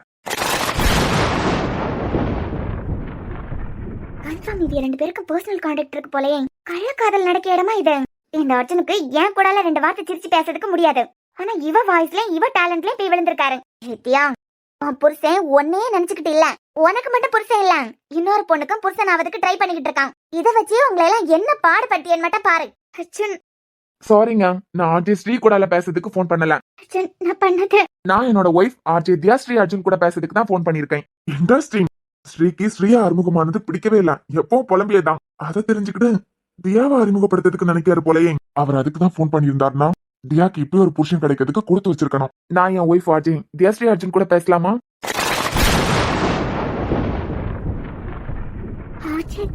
கன்ஃபார்ம் இது ரெண்டு பேருக்கு பர்சனல் கான்டாக்ட் இருக்கு போலயே. கள்ளக்காதல் நடக்க இடமா இது. இந்த அர்ஜுனுக்கு ஏன் கூடால ரெண்டு வார்த்தை சிரிச்சு பேசுறதுக்கு முடியாது. ஆனா இவ வாய்ஸ்ல இவ டேலண்ட்ல போய் விழுந்திருக்காரு. நித்யா, உன் புருஷன் ஒன்னே நினைச்சுக்கிட்டு இல்ல, உனக்கு மட்டும் புருஷன் இல்ல, இன்னொரு பொண்ணுக்கும் புருஷன் ஆவதுக்கு ட்ரை பண்ணிக்கிட்டு இருக்கான். இத வச்சு உங்களை எல்லாம் என்ன பாடுபட்டியன்னு மட்டும் பாரு. அர்ஜுன், சாரிங்க, நான் ஆர்ஜே ஸ்ரீ கூட பேசுறதுக்கு போன் பண்ணல. அர்ஜுன், நான் பண்ணது. நான் என்னோட ஒய்ஃப் ஆர்ஜே தியா ஸ்ரீ அர்ஜுன் கூட பேசுறதுக்கு தான் போன் பண்ணிருக்கேன். இன்ட்ரெஸ்டிங். ஸ்ரீக்கு ஸ்ரீயா அறிமுகமானது பிடிக்கவே இல்ல, எப்பவும் புலம்பியதான். அதை தெரிஞ்சுக்கிட்டு தியாவை அறிமுகப்படுத்துறதுக்கு நினைக்காரு போலயே. அவர் அதுக்கு தான் போன் பண்ணியிருந்தாருன்னா தியாக்கு இப்படி ஒரு புருஷன் கிடைக்கிறதுக்கு கொடுத்து வச்சிருக்கணும். நான் என் ஒய்ஃப் ஆர்ஜே தியா ஸ்ரீ அர்ஜுன் கூட பேசலாமா?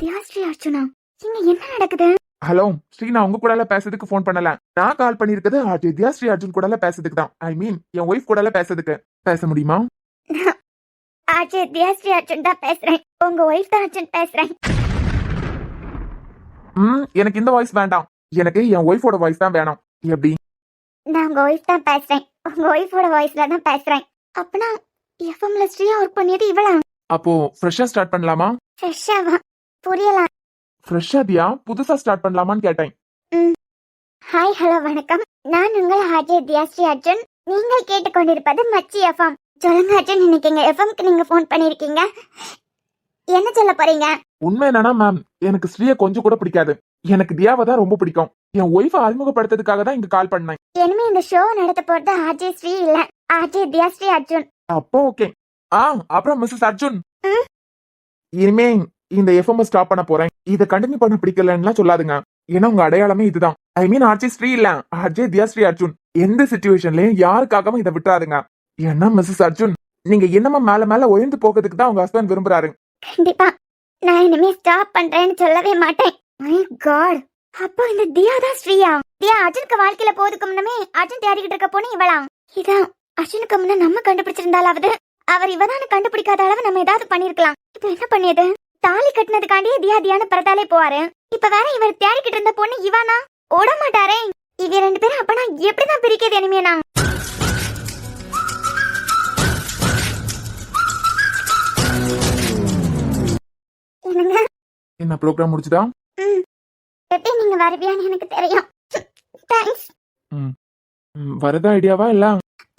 தியாஸ்ரீ அர்ஜுனா, இங்க என்ன நடக்குது? ஹலோ ஸ்ரீ, நான் உங்க கூட பேசுறதுக்கு போன் பண்ணல. நான் கால் பண்ணிருக்கிறது ஆர்ஜே தியா ஸ்ரீ அர்ஜுன் கூட பேசுறதுக்கு தான். ஐ மீன் என் ஒய்ஃப் கூட பேசுறதுக்கு. பேச முடியுமா? அஜய், தியாஸ்ரீ அர்ஜுன் தான் பேசுறேன். உங்க ஒய்ஃப் தான் அர்ஜுன் பேசுறேன். எனக்கு இந்த வாய்ஸ் வேண்டாம், எனக்கு என் ஒய்ஃபோட வாய்ஸ் தான் வேணும். எப்படி? நான் உங்க ஒய்ஃப் தான் பேசுறேன். உங்க ஒய்ஃபோட வாய்ஸ்ல தான் பேசுறேன். அப்பனா எஃப்எம்ல ஸ்ரீயா ஒர்க் பண்ணியது இவளா? அப்போ ஃப்ரெஷ்ஷா ஸ்டார்ட் பண்ணலாமா? ஃப்ரெஷ்ஷாவா? புரியல. ஃப்ரெஷ்ஷா தியா புதுசா ஸ்டார்ட் பண்ணலாமான்னு கேட்டேன். ஹாய், ஹலோ, வணக்கம். நான் உங்கள் அஜய் தியாஸ்ரீ அர்ஜுன். நீங்கள் கேட்டுக்கொண்டிருப்பது மச்சி எஃப்எம். சொல்லுங்க அர்ஜுன், இன்னைக்கு எங்க எஃப்எம்க்கு நீங்க போன் பண்ணிருக்கீங்க. என்ன சொல்ல போறீங்க? உண்மை என்னன்னா மேம், எனக்கு ஸ்ரீய கொஞ்சம் கூட பிடிக்காது. எனக்கு தியாவை தான் ரொம்ப பிடிக்கும். என் ஒய்ஃபை அறிமுகப்படுத்துறதுக்காக தான் இங்க கால் பண்ணேன். இனிமே இந்த ஷோ நடத்த போறது அஜய் ஸ்ரீ இல்ல, அஜய் தியாஸ்ரீ அர்ஜுன். அப்போ ஓகே. அப்புறம் மிஸ்ஸஸ் அர்ஜுன், இனிமே இந்த எஃப்எம் ஸ்டாப் பண்ண போறேன். இதை கண்டினியூ பண்ண பிடிக்கலன்னா சொல்லாதுங்க. ஏன்னா உங்க அடையாளமே இதுதான். ஐ மீன் ஆர்ஜே ஸ்ரீ இல்ல, ஆர்ஜே தியாஸ்ரீ அர்ஜுன். எந்த சிச்சுவேஷன்லயும் யாருக்காகவும் இதை விட்டுறாதுங்க. ஏன்னா மிஸ்ஸஸ் அர்ஜுன், நீங்க என்னமா மேல மேல உயர்ந்து போகிறதுக்கு தான் உங்க ஹஸ்பண்ட் விரும்புறாரு. கண்டிப்பா நான் இனிமே ஸ்டாப் பண்றேன்னு சொல்லவே மாட்டேன். மை காட், அப்போ இந்த தியா தான் ஸ்ரீயா? தியா அர்ஜுனுக்கு வாழ்க்கையில போறதுக்கு முன்னமே அர்ஜுன் தேடிக்கிட்டு இருக்க பொண்ணு இவளா? இதான் அர்ஜுனுக்கு முன்ன நம்ம கண்டுபிடிச்சிருந்தாலாவது அவர் இவதான்னு கண்டுபிடிக்காத அளவு நம்ம ஏதாவது பண்ணிருக்கலாம். இப்ப என்ன பண்ணியது? தாலி கட்டினதுக்காண்டியே தியா தியான்னு பரத்தாலே போவாரு. இப்ப வேற இவர் தேடிக்கிட்டு இருந்த பொண்ணு இவானா? ஓட மாட்டாரே. இவ ரெண்டு பேரும் அப்ப நான் எப்படிதான் பிரிக்கிறது இனிமேனா? என்னங்க, என்ன ப்ரோக்ராம் முடிச்சுதா? எப்படி நீங்க வருவியான்னு எனக்கு தெரியும். தேங்க்ஸ். வரதா ஐடியாவா இல்ல?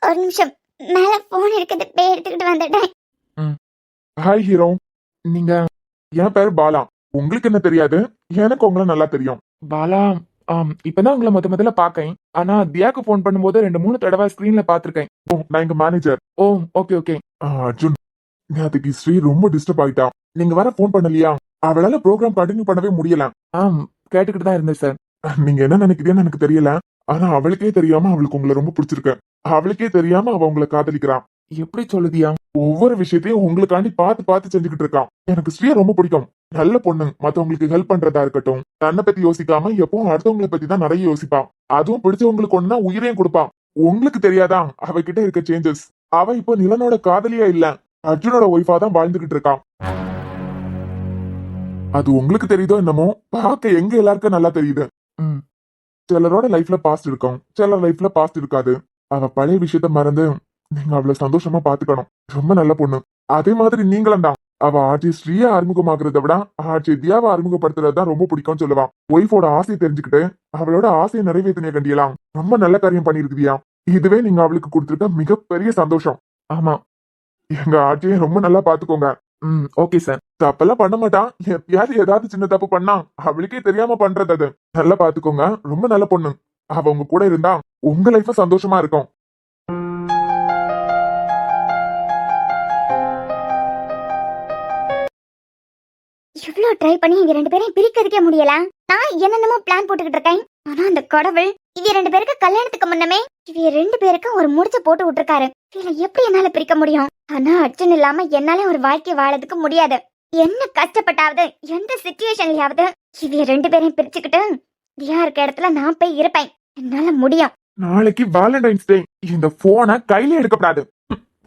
ஒரு நிமிஷம், மேல போன் இருக்குது, போய் எடுத்துக்கிட்டு வந்துட்டேன். ஹாய் ஹீரோ, நீங்க? என் பேர் பாலா. உங்களுக்கு என்ன தெரியாது, எனக்கு உங்களை நல்லா தெரியும். பாலா, இப்பதான் உங்களை முதல்ல பாக்கேன். ஆனா தியாக்கு போன் பண்ணும்போது 2-3 தடவை ஸ்கிரீன்ல பாத்திருக்கேன். நான் எங்க மேனேஜர். Okay okay. அர்ஜுன், அதுக்கு ஸ்ரீ ரொம்ப டிஸ்டர்ப் ஆயிட்டா. நீங்க வேற போன் பண்ணலையா? அவளால ப்ரோக்ராம் கண்டினியூ பண்ணவே முடியல. கேட்டுக்கிட்டு தான் இருந்தேன் சார். நீங்க என்ன நினைக்கிறீங்கன்னு எனக்கு தெரியல. ஆனா அவளுக்கே தெரியாம அவளுக்கு உங்களை ரொம்ப பிடிச்சிருக்கு. அவளுக்கே தெரியாம அவ உங்களை காதலிக்கிறான். எப்படி சொல்லுதியா? ஒவ்வொரு விஷயத்தையும் உங்களுக்காண்டி பார்த்து பார்த்து செஞ்சுக்கிட்டு இருக்கான். எனக்கு ஸ்ரீயா ரொம்ப பிடிக்கும். நல்ல பொண்ணு. மத்தவங்களுக்கு ஹெல்ப் பண்றதா இருக்கட்டும், தன்னை பத்தி யோசிக்காம எப்பவும் அடுத்தவங்களை பத்தி தான் நிறைய யோசிப்பான். அதுவும் பிடிச்சவங்களுக்கு ஒண்ணுனா உயிரையும் கொடுப்பான். உங்களுக்கு தெரியாதா அவகிட்ட இருக்க சேஞ்சஸ்? அவ இப்போ நிலனோட காதலியா இல்ல, அர்ஜுனோட ஒய்ஃபா தான் வாழ்ந்துகிட்டு இருக்கான். அது உங்களுக்கு தெரியுதோ என்னமோ, பார்க்க எங்க எல்லாருக்கும் நல்லா தெரியுது. சிலரோட லைஃப்ல பாஸ்ட் இருக்கும், சிலர் லைஃப்ல பாஸ்ட் இருக்காது. அவ பழைய விஷயத்த மறந்து நீங்க அவளை சந்தோஷமா பாத்துக்கணும். ரொம்ப நல்ல பொண்ணு. அதே மாதிரி நீங்களும் தான். அவ ஆட்சி ஸ்ரீயா அறிமுகமாக்குறத விட ஆட்சி தியாவை அறிமுகப்படுத்துறதுதான் ரொம்ப பிடிக்கும்னு சொல்லுவான். ஒய்ஃபோட ஆசையை தெரிஞ்சுக்கிட்டு அவளோட ஆசையை நிறைவேற்றினே கண்டியலாம். ரொம்ப நல்ல காரியம் பண்ணிருக்குதியா. இதுவே நீங்க அவளுக்கு கொடுத்துருக்க மிகப்பெரிய சந்தோஷம். ஆமா, எங்க ஆட்சியை ரொம்ப நல்லா பாத்துக்கோங்க. Okay sir. தப்பெல்லாம் பண்ண மாட்டான். எப்பயாவது ஏதாவது சின்ன தப்பு பண்ணா அவளுக்கே தெரியாம பண்றது அது. நல்லா பாத்துக்கோங்க. ரொம்ப நல்ல பொண்ணு. அவ உங்க கூட இருந்தா உங்க லைஃப் சந்தோஷமா இருக்கும். இவ்ளோ ட்ரை பண்ணி இவங்க ரெண்டு பேரையும் பிரிக்கிறதுக்கே முடியல. நான் என்னென்னமோ பிளான் போட்டுக்கிட்டு இருக்கேன். ஆனா அந்த கடவுள் இவ ரெண்டு பேருக்கு கல்யாணத்துக்கு முன்னமே இவ ரெண்டு பேருக்கும் ஒரு முடிச்ச போட்டு விட்டுருக்காரு. இவளை எப்படி என்னால பிரிக்க முடியும்? ஆனா அர்ஜுன் இல்லாம என்னால ஒரு வாழ்க்கை வாழறதுக்கு முடியாது. என்ன கஷ்டப்பட்டாவது எந்த சிச்சுவேஷன்லயாவது இவ ரெண்டு பேரையும் பிரிச்சுக்கிட்டு தியா இருக்க இடத்துல நான் போய் இருப்பேன். என்னால முடியும். நாளைக்கு வேலண்டைன்ஸ் டே. இந்த போனை கையில எடுக்கப்படாது.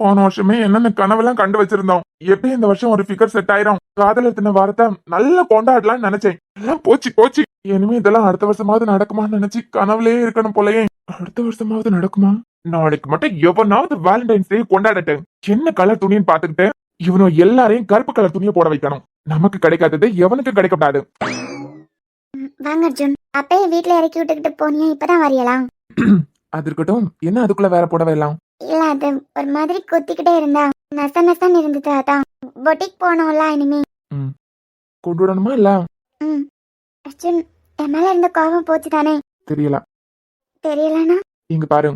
போன வருஷமே என்னென்ன கனவெல்லாம் கண்டு வச்சிருந்தோம். எப்படி இந்த வருஷம் ஒரு ஃபிகர் செட் ஆயிரும். காதலத்தின வாரத்தை நல்லா கொண்டாடலாம்னு நினைச்சேன். எல்லாம் போச்சு. இனிமே இதெல்லாம் அடுத்த வருஷமாவது நடக்குமான்னு நினைச்சு கனவுலயே இருக்கணும் போலயே. அடுத்த வருஷமாவது நடக்குமா? நாளைக்கு மட்டும் எவனாவது வேலண்டைன்ஸ் டே கொண்டாடட்டு. என்ன கலர் துணின்னு பாத்துக்கிட்டு இவனும் எல்லாரையும் கருப்பு கலர் துணியை போட வைக்கணும். நமக்கு கிடைக்காதது எவனுக்கு கிடைக்கப்படாது. வாங்க அர்ஜுன். அப்பயே வீட்டுல இறக்கி விட்டுக்கிட்டு போனியா? இப்பதான் வரையலாம். அது இருக்கட்டும். என்ன அதுக்குள்ள வேற புடவை எல்லாம்? இல்ல, அது ஒரு மாதிரி குத்திக்கிட்டே இருந்தா நசன்னு இருந்தது. அதான் பொட்டிக் போனோம்ல இனிமே. கொண்டு விடணுமா இல்ல? அர்ஜுன், என் மேல இருந்த கோபம் போச்சு தானே? தெரியலனா இங்க பாரு,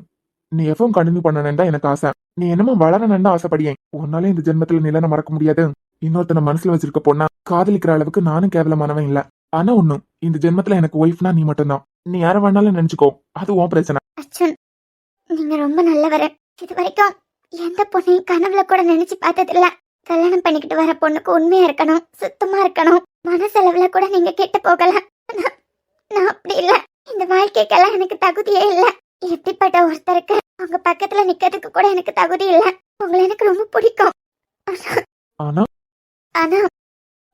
நீ எஃப்எம் கண்டினியூ பண்ணணும் தான் எனக்கு ஆசை. நீ என்னமோ வளரணும்னு ஆசைப்படியேன். உன்னால இந்த ஜென்மத்துல நிலனை மறக்க முடியாது. இன்னொருத்தனை மனசுல வச்சிருக்க பொண்ணா காதலிக்கிற அளவுக்கு நானும் கேவலமானவன் இல்ல. ஆனா ஒண்ணு, இந்த ஜென்மத்துல எனக்கு ஒய்ஃப்னா நீ மட்டும்தான். நீ யார வேணாலும் நினைச்சுக்கோ, அது உன் பிரச்சனை. அர்ஜுன், நீங்க ரொம்ப நல்லவர். இது வரைக்கும் எந்த பொண்ணையும் கனவுல கூட நினைச்சு பார்த்தது இல்ல. கல்யாணம் பண்ணிக்கிட்டு வர பொண்ணுக்கு உண்மையா இருக்கணும், சுத்தமா இருக்கணும். மனசளவுல கூட நீங்க கெட்டு போகல. நான் அப்படி இல்ல. இந்த வாழ்க்கைக்கெல்லாம் எனக்கு தகுதியே இல்ல. எப்படிப்பட்ட ஒருத்தருக்கு உங்க பக்கத்துல நிக்கிறதுக்கு கூட எனக்கு தகுதி இல்ல. உங்களை எனக்கு ரொம்ப பிடிக்கும். ஆனா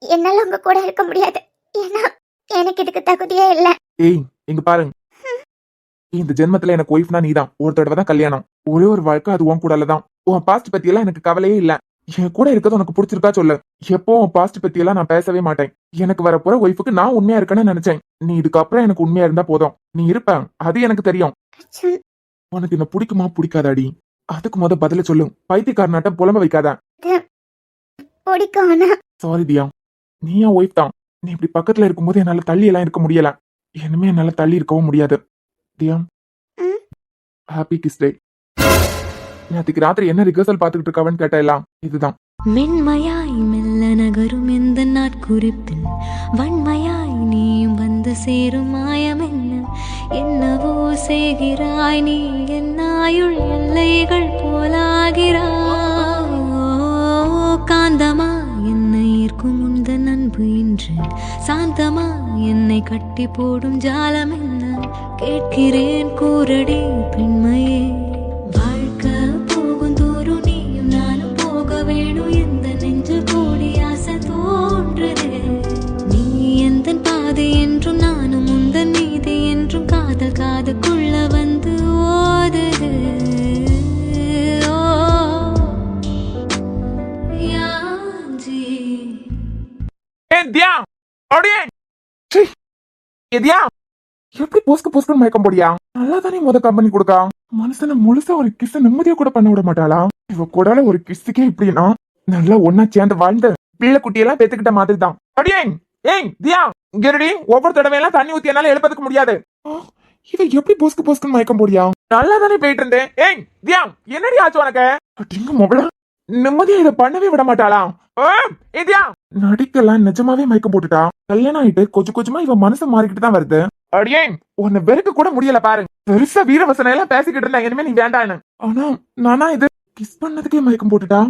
என்னால உங்க கூட இருக்க முடியாது. ஏன்னா எனக்கு இதுக்கு தகுதியே இல்ல. ஏய் இங்க பாருங்க, இந்த ஜென்மத்துல எனக்கு ஒய்ஃப்னா நீதான். ஒரு தடவை தான் கல்யாணம், ஒரே ஒரு வாழ்க்கை, அது உன் கூடலதான். உன் பாஸ்ட் பத்தி எல்லாம் எனக்கு கவலையே இல்ல. என் கூட இருக்கிறது உனக்கு பிடிச்சிருக்கா சொல்லு. எப்போ உன் பாஸ்ட் பத்தி எல்லாம் நான் பேசவே மாட்டேன். எனக்கு வரப்போற ஒய்ஃபுக்கு நான் உண்மையா இருக்கேன்னு நினைச்சேன். நீ இதுக்கப்புறம் எனக்கு உண்மையா இருந்தா போதும். நீ இருப்ப, அது எனக்கு தெரியும். உனக்கு என்ன பிடிக்குமா பிடிக்காதாடி? அதுக்கு பதில சொல்லு. பைத்தியக்காரனாட்டம் புலம்ப வைக்காத. சாரி தியா, நீ என் ஒய்ஃப் தான். நீ இப்படி பக்கத்துல இருக்கும்போது என்னால தள்ளி எல்லாம் இருக்க முடியல. இனிமே என்னால தள்ளி இருக்கவும் முடியாது. தியா, ஹாப்பி கிஸ் டே. நேற்றுக்கு ராத்திரி என்ன ரிகர்சல் பாத்துக்கிட்டு இருக்கவன்னு கேட்டெல்லாம் இதுதான். மென்மையாய் மெல்ல நகரும் எந்த நாட்குறிப்பில் வன்மையாய் நீயும் வந்து சேரும் மாயம் என்ன? என்னவோ செய்கிறாய் நீ, என்னாயுள் எல்லைகள் போலாகிறாய். காந்தமா என்னை ஈர்க்கும் உந்தன் அன்பு இன்று சாந்தமா என்னை கட்டி போடும் ஜாலம் என்ன? கேட்கிறேன் கூரடி பெண்மையே. வாழ்க்கை போகும் தூரம் நீயும் நானும் போக வேணும். எந்த நெஞ்சு கூடி ஆசை தோன்றுது. நீ எந்த பாதை என்றும் நானும் உந்தன் நீதி என்றும் காதல் காதுக்குள்ள வந்து ஓதுது. எப்படி போஸ்க்கு மயக்கம் போடியா? நல்லா தானே கம்பெனி கொடுக்கா. மனுஷன முழுசா ஒரு கிஸ் நிம்மதியா கூட பண்ண விட மாட்டாளா? இவ கூட ஒரு கிஸ்ஸுக்கே இப்படின்னா நல்லா ஒன்னா சேர்ந்து வாழ்ந்து பிள்ளை குட்டியெல்லாம் பெத்துக்கிட்ட மாதிரி தான். ஒவ்வொரு தடவையெல்லாம் தண்ணி ஊத்தி என்னால எழுப்பதுக்கு முடியாது. இவ எப்படி போஸ்க்கு மயக்கம் போடியா? நல்லா தானே போயிட்டு இருந்தேன். என்னடி ஆச்சு உனக்கு? மொபைலா நிம்மதியா இதை பண்ணவே விட மாட்டாளா? நடிக்கலாம் நிஜமாவே மயக்கம் போட்டுட்டா. கல்யாணம் ஆயிட்டு கொஞ்சமா இவ மனசு மாறிக்கிட்டு தான் வருது. அடியே உன்னை வெறுக்க கூட முடியல பாரு. பெருசா வீரவசனம் எல்லாம் பேசிக்கிட்டு இருந்தா இனிமே நீ வேண்டான்னு. ஆனா நானா இது கிஸ் பண்ணதுக்கே மயக்கம் போட்டுட்டா